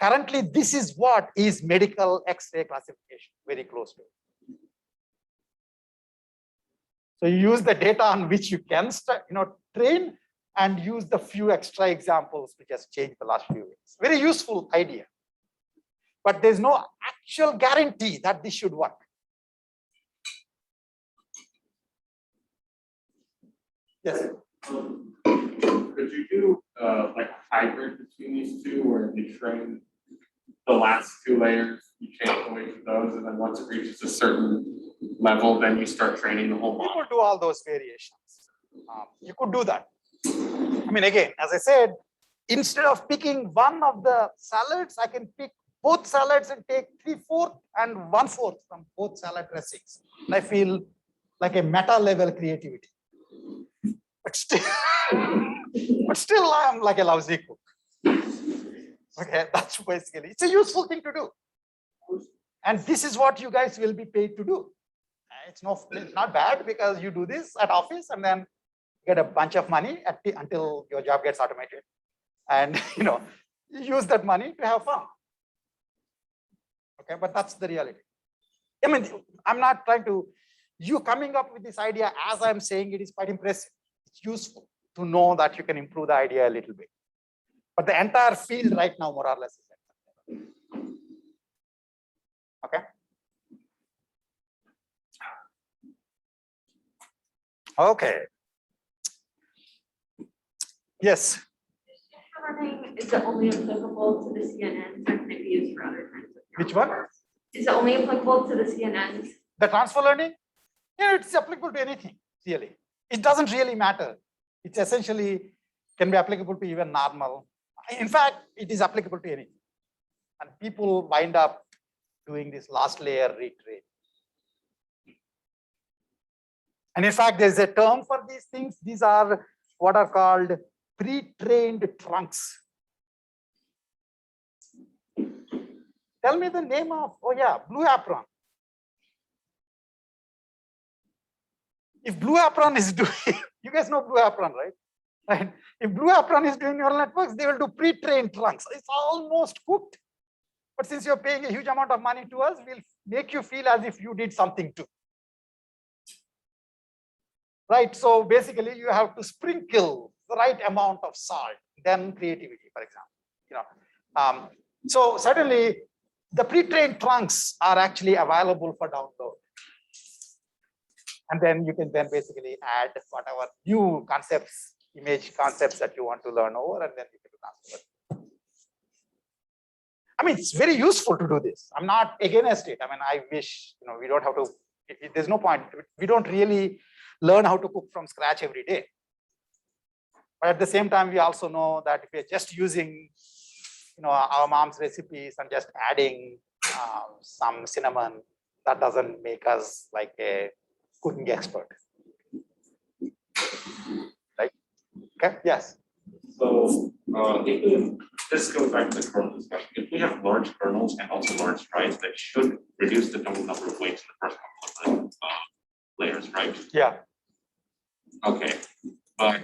Currently, this is what is medical X-ray classification, very close to it. So you use the data on which you can train, and use the few extra examples which has changed the last few weeks. Very useful idea. But there's no actual guarantee that this should work. Yes. Could you do like a hybrid between these two, where you train the last 2 layers, you change away from those, and then once it reaches a certain level, then you start training the whole You model? could do all those variations. You could do that. I mean, again, as I said, instead of picking one of the salads, I can pick both salads and take 3/4 and 1/4 from both salad dressings. And I feel like a meta level creativity. But still, I'm like a lousy cook. Okay, that's basically, it's a useful thing to do. And this is what you guys will be paid to do. It's not bad, because you do this at office and then get a bunch of money until your job gets automated. And you use that money to have fun. Okay, but that's the reality. I mean, I'm not trying to, you coming up with this idea as I'm saying it is quite impressive. It's useful to know that you can improve the idea a little bit. But the entire field right now, more or less, is like that. Okay. Okay. Yes. Learning, is it only applicable to the CNNs, or can it be used for other kinds of? Which one? Is it only applicable to the CNNs? The transfer learning? Yeah, it's applicable to anything, really. It doesn't really matter. It's essentially can be applicable to even normal. In fact, it is applicable to anything. And people wind up doing this last layer retrain. And in fact, there's a term for these things. These are what are called pre-trained trunks. Tell me the name of, oh yeah, Blue Apron. If Blue Apron is doing, you guys know Blue Apron, right? Right. If Blue Apron is doing neural networks, they will do pre-trained trunks. It's almost cooked. But since you're paying a huge amount of money to us, we'll make you feel as if you did something too. Right. So basically, you have to sprinkle the right amount of salt, then creativity, for example. So certainly, the pre-trained trunks are actually available for download. And then you can then basically add whatever new concepts, image concepts that you want to learn over, and then you can transfer. I mean, it's very useful to do this. I'm not against it. I mean, I wish, we don't have to, there's no point. We don't really learn how to cook from scratch every day. But at the same time, we also know that if we're just using, our mom's recipes and just adding some cinnamon, that doesn't make us like a cooking expert. Right? Okay, yes. So if this goes back to the kernel discussion. If we have large kernels and also large strides, that should reduce the total number of weights in the first couple of layers, right? Yeah. Okay, but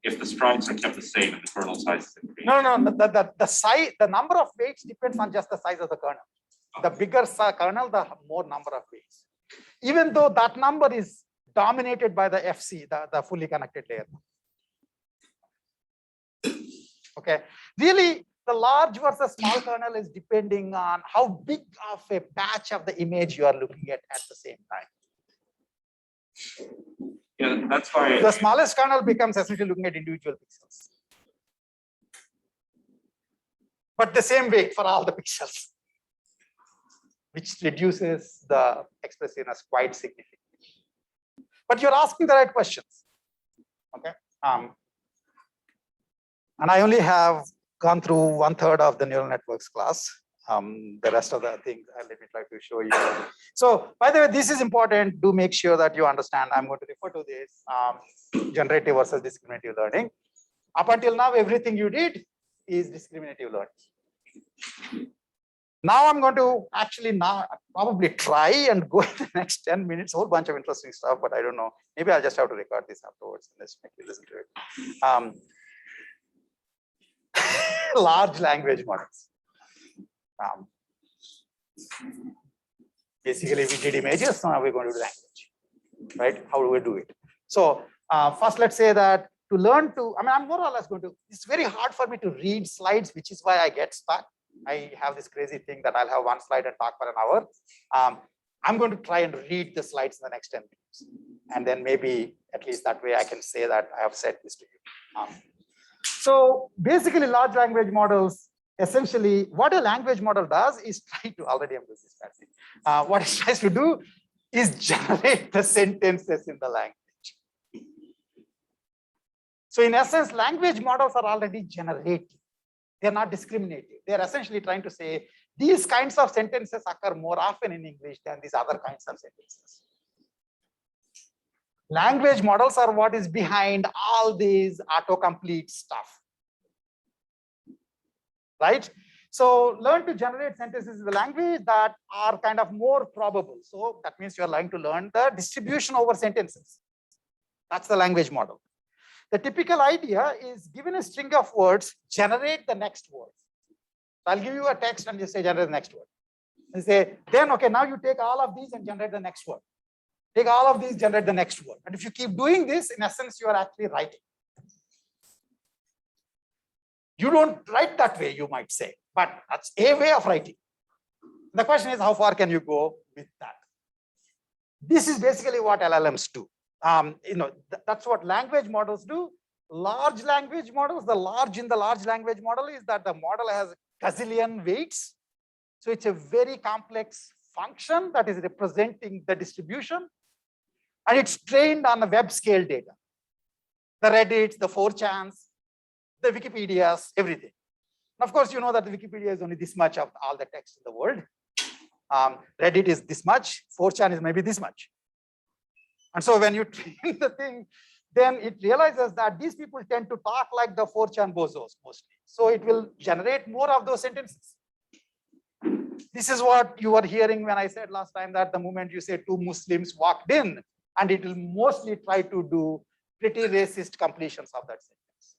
if the strides are kept the same and the kernel size is increased. No, the size, the number of weights depends on just the size of the kernel. The bigger kernel, the more number of weights. Even though that number is dominated by the FC, the fully connected layer. Okay, really, the large versus small kernel is depending on how big of a patch of the image you are looking at the same time. Yeah, that's why. The smallest kernel becomes essentially looking at individual pixels. But the same weight for all the pixels, which reduces the expressiveness quite significantly. But you're asking the right questions. Okay. And I only have a gone through 1/3 of the neural networks class. The rest of the things, let me try to show you. So, by the way, this is important. Do make sure that you understand. I'm going to refer to this generative versus discriminative learning. Up until now, everything you did is discriminative learning. Now I'm going to actually now probably try and go in the next 10 minutes, a whole bunch of interesting stuff, but I don't know. Maybe I'll just have to record this afterwards and let's make you listen to it. Large language models. Basically, we did images, so now we're going to do language, right? How do we do it? So first, let's say that to learn to, I'm more or less going to, it's very hard for me to read slides, which is why I get stuck. I have this crazy thing that I'll have one slide and talk for an hour. I'm going to try and read the slides in the next 10 minutes. And then maybe at least that way I can say that I have said this to you. So basically large language models, essentially what a language model does is try to, already I'm using this. What it tries to do is generate the sentences in the language. So in essence, language models are already generating. They're not discriminative. They're essentially trying to say these kinds of sentences occur more often in English than these other kinds of sentences. Language models are what is behind all these autocomplete stuff, right? So learn to generate sentences in the language that are kind of more probable. So that means you're learning to learn the distribution over sentences. That's the language model. The typical idea is given a string of words, generate the next word. So I'll give you a text and you say generate the next word. And say, then okay, now you take all of these and generate the next word. Take all of these, generate the next word. And if you keep doing this, in essence, you are actually writing. You don't write that way, you might say, but that's a way of writing. The question is, how far can you go with that? This is basically what LLMs do. That's what language models do. Large language models, the large in the large language model is that the model has gazillion weights. So it's a very complex function that is representing the distribution. And it's trained on the web scale data. The Reddits, the 4chans, the Wikipedias, everything. And of course, you know that the Wikipedia is only this much of all the text in the world. Reddit is this much, 4chan is maybe this much. And so when you train the thing, then it realizes that these people tend to talk like the 4chan bozos mostly. So it will generate more of those sentences. This is what you were hearing when I said last time that the moment you say two Muslims walked in, and it will mostly try to do pretty racist completions of that sentence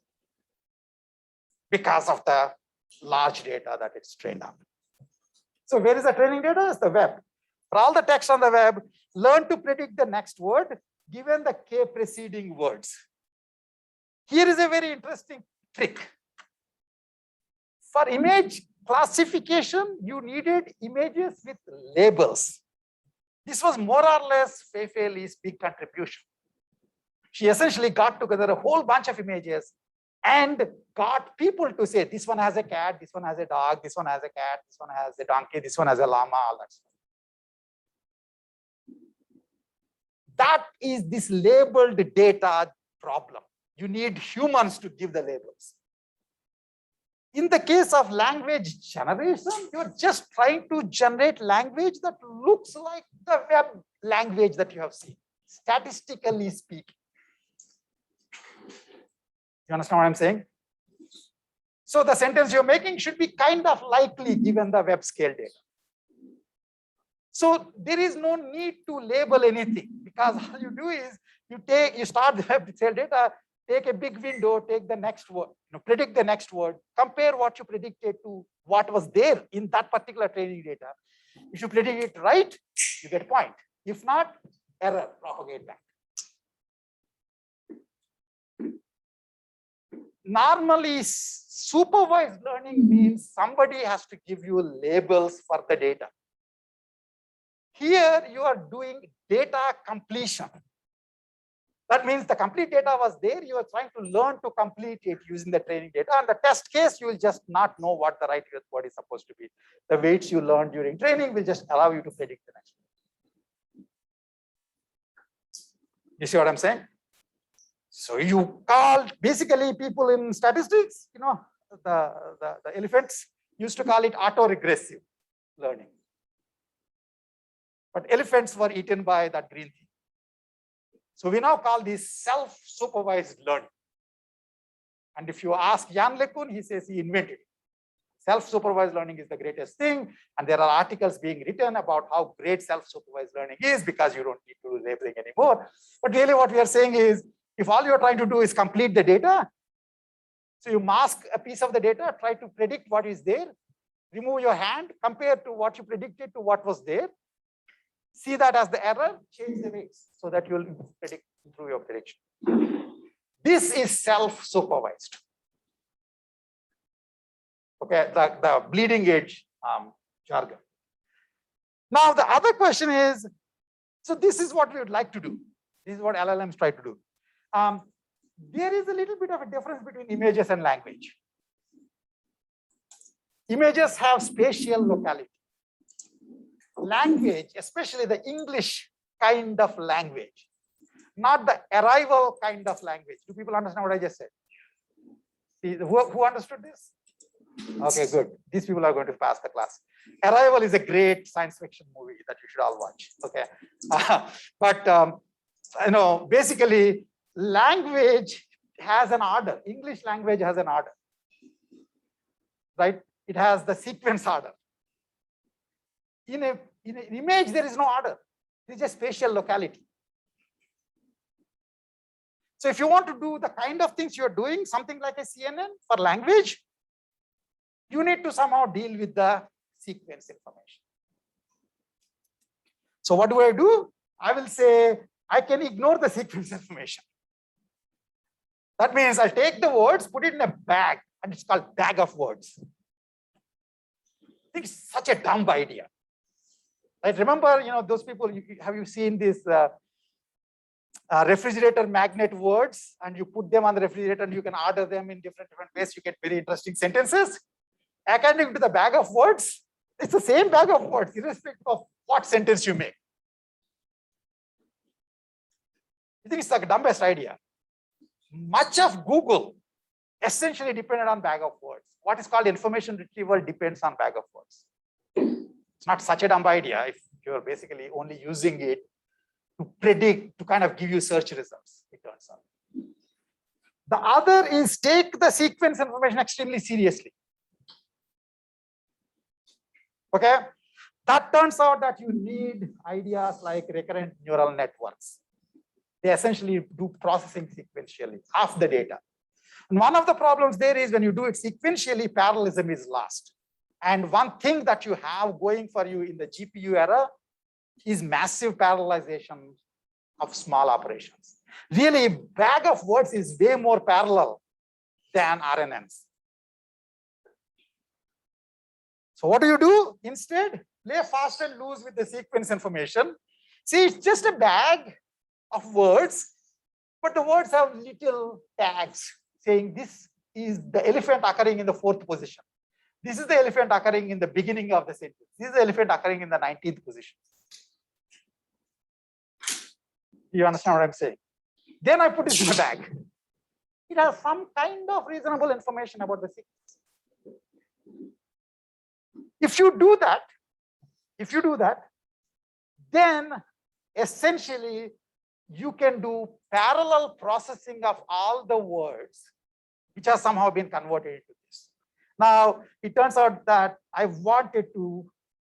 because of the large data that it's trained on. So where is the training data? It's the web. For all the text on the web, learn to predict the next word given the k preceding words. Here is a very interesting trick. For image classification, you needed images with labels. This was more or less Fei-Fei Li's big contribution. She essentially got together a whole bunch of images and got people to say, this one has a cat, this one has a dog, this one has a cat, this one has a donkey, this one has a llama, all that stuff. That is this labeled data problem. You need humans to give the labels. In the case of language generation, you're just trying to generate language that looks like the web language that you have seen, statistically speaking. You understand what I'm saying? So the sentence you're making should be kind of likely given the web scale data. So there is no need to label anything because all you do is you start the web scale data, take a big window, take the next word, predict the next word, compare what you predicted to what was there in that particular training data. If you predict it right, you get a point. If not, error, propagate back. Normally, supervised learning means somebody has to give you labels for the data. Here, you are doing data completion. That means the complete data was there. You are trying to learn to complete it using the training data. And the test case, you will just not know what the right word is supposed to be. The weights you learned during training will just allow you to predict the next one. You see what I'm saying? So you call basically people in statistics, the elephants used to call it autoregressive learning. But elephants were eaten by that green thing. So we now call this self-supervised learning. And if you ask Jan LeCun, he says he invented it. Self-supervised learning is the greatest thing. And there are articles being written about how great self-supervised learning is because you don't need to do labeling anymore. But really what we are saying is, if all you're trying to do is complete the data, so you mask a piece of the data, try to predict what is there, remove your hand, compare to what you predicted to what was there, see that as the error, change the weights so that you'll improve your prediction. This is self-supervised. Okay, the bleeding edge jargon. Now, the other question is, so this is what we would like to do. This is what LLMs try to do. There is a little bit of a difference between images and language. Images have spatial locality. Language, especially the English kind of language, not the arrival kind of language. Do people understand what I just said? See, who understood this? Okay, good. These people are going to pass the class. Arrival is a great science fiction movie that you should all watch. Okay, but basically, language has an order. English language has an order, right? It has the sequence order. In an image, there is no order. It is just spatial locality. So if you want to do the kind of things you're doing, something like a CNN for language, you need to somehow deal with the sequence information. So what do? I will say, I can ignore the sequence information. That means I'll take the words, put it in a bag, and it's called bag of words. I think it's such a dumb idea. Right? Remember, those people, have you seen this refrigerator magnet words, and you put them on the refrigerator and you can order them in different ways. You get very interesting sentences. According to the bag of words, it's the same bag of words, irrespective of what sentence you make. I think it's the dumbest idea. Much of Google essentially depended on bag of words. What is called information retrieval depends on bag of words. It's not such a dumb idea if you're basically only using it to predict, to kind of give you search results, it turns out. The other is take the sequence information extremely seriously. Okay, that turns out that you need ideas like recurrent neural networks. They essentially do processing sequentially, half the data. And one of the problems there is when you do it sequentially, parallelism is lost. And one thing that you have going for you in the GPU era is massive parallelization of small operations. Really, bag of words is way more parallel than RNNs. So what do? Instead, play fast and loose with the sequence information. See, it's just a bag of words, but the words have little tags saying this is the elephant occurring in the 4th position. This is the elephant occurring in the beginning of the sentence. This is the elephant occurring in the 19th position. You understand what I'm saying? Then I put it in a bag. It has some kind of reasonable information about the sequence. If you do that, then essentially you can do parallel processing of all the words which have somehow been converted into this. Now, it turns out that I wanted to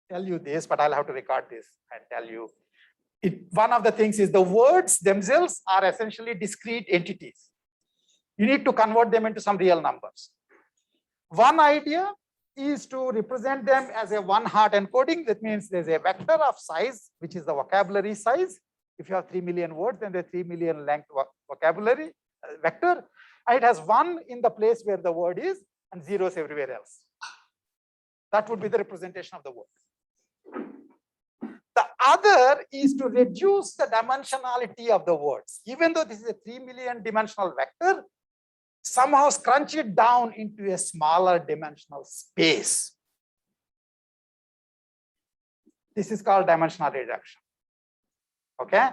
tell you this, but I'll have to record this and tell you. One of the things is the words themselves are essentially discrete entities. You need to convert them into some real numbers. One idea is to represent them as a one-hot encoding. That means there's a vector of size, which is the vocabulary size. If you have 3 million words, then there's 3 million length vocabulary vector. And it has 1 in the place where the word is and zeros everywhere else. That would be the representation of the word. The other is to reduce the dimensionality of the words. Even though this is a 3 million dimensional vector, somehow scrunch it down into a smaller dimensional space. This is called dimensional reduction. Okay,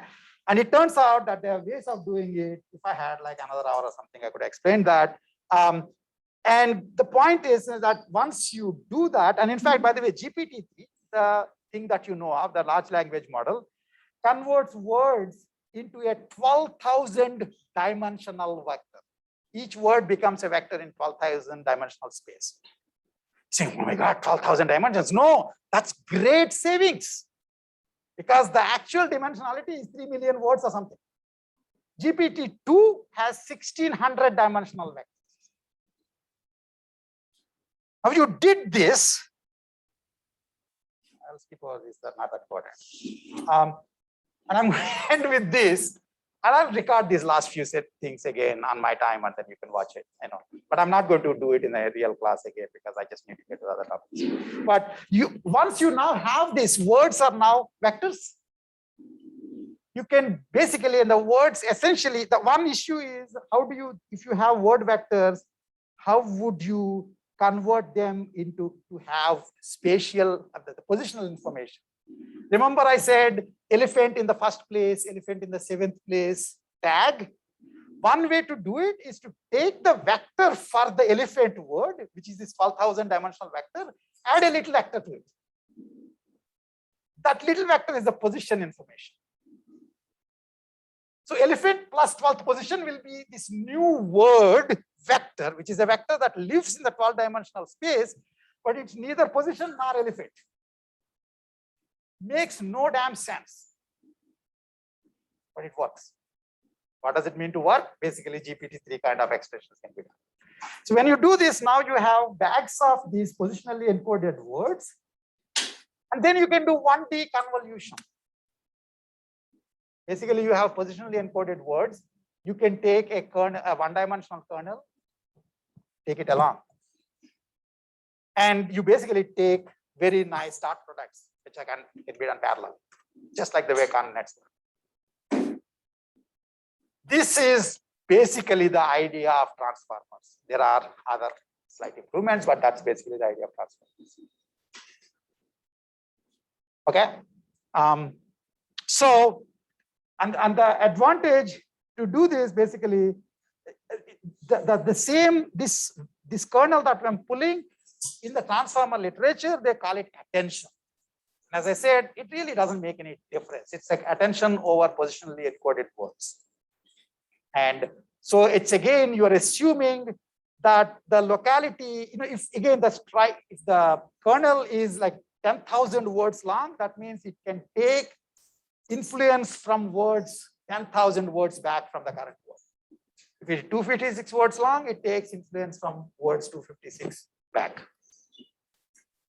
and it turns out that there are ways of doing it. If I had like another hour or something, I could explain that. And the point is that once you do that, and in fact, by the way, GPT-3, the thing that you know of, the large language model, converts words into a 12,000 dimensional vector. Each word becomes a vector in 12,000 dimensional space. Saying, oh my God, 12,000 dimensions. No, that's great savings because the actual dimensionality is 3 million words or something. GPT-2 has 1,600 dimensional vectors. Now you did this. I'll skip over this, they're not important. And I'm going to end with this. And I'll record these last few things again on my time, and then you can watch it. I know, but I'm not going to do it in a real class again because I just need to get to other topics. But once you now have these words are now vectors, you can basically, in the words, essentially, the one issue is how do you, if you have word vectors, how would you convert them into to have spatial, the positional information? Remember I said elephant in the first place, elephant in the 7th place, tag. One way to do it is to take the vector for the elephant word, which is this 12,000 dimensional vector, add a little vector to it. That little vector is the position information. So elephant plus 12th position will be this new word vector, which is a vector that lives in the 12-dimensional space, but it's neither position nor elephant. Makes no damn sense, but it works. What does it mean to work? Basically, GPT-3 kind of expressions can be done. So when you do this, now you have bags of these positionally encoded words, and then you can do 1D convolution. Basically, you have positionally encoded words. You can take a kernel, a one-dimensional kernel, take it along, and you basically take very nice dot products, which can be done parallel, just like the way ConvNets work. This is basically the idea of transformers. There are other slight improvements, but that's basically the idea of transformers. Okay. So, and the advantage to do this basically, the same this kernel that I'm pulling in the transformer literature, they call it attention. As I said, it really doesn't make any difference. It's like attention over positionally encoded words. And so it's again, you are assuming that the locality, if again, if the kernel is like 10,000 words long, that means it can take influence from words 10,000 words back from the current word. If it's 256 words long, it takes influence from words 256 back.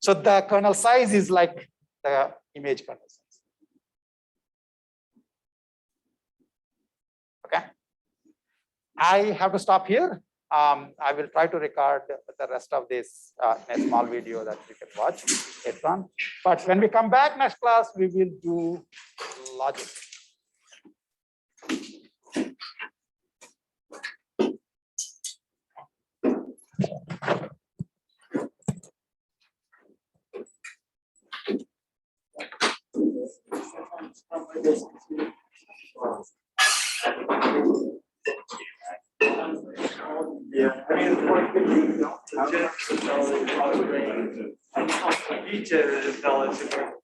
So the kernel size is like the image kernel size. Okay. I have to stop here. I will try to record the rest of this in a small video that you can watch later on. But when we come back next class, we will do logic. Yeah, I mean, each is relative.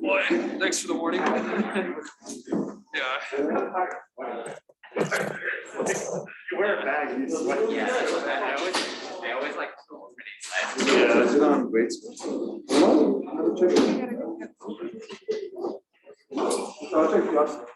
Boy, thanks for the warning. Yeah. You wear a bag, you sweat. Yeah, I always like Yeah, that's not great. I'll check the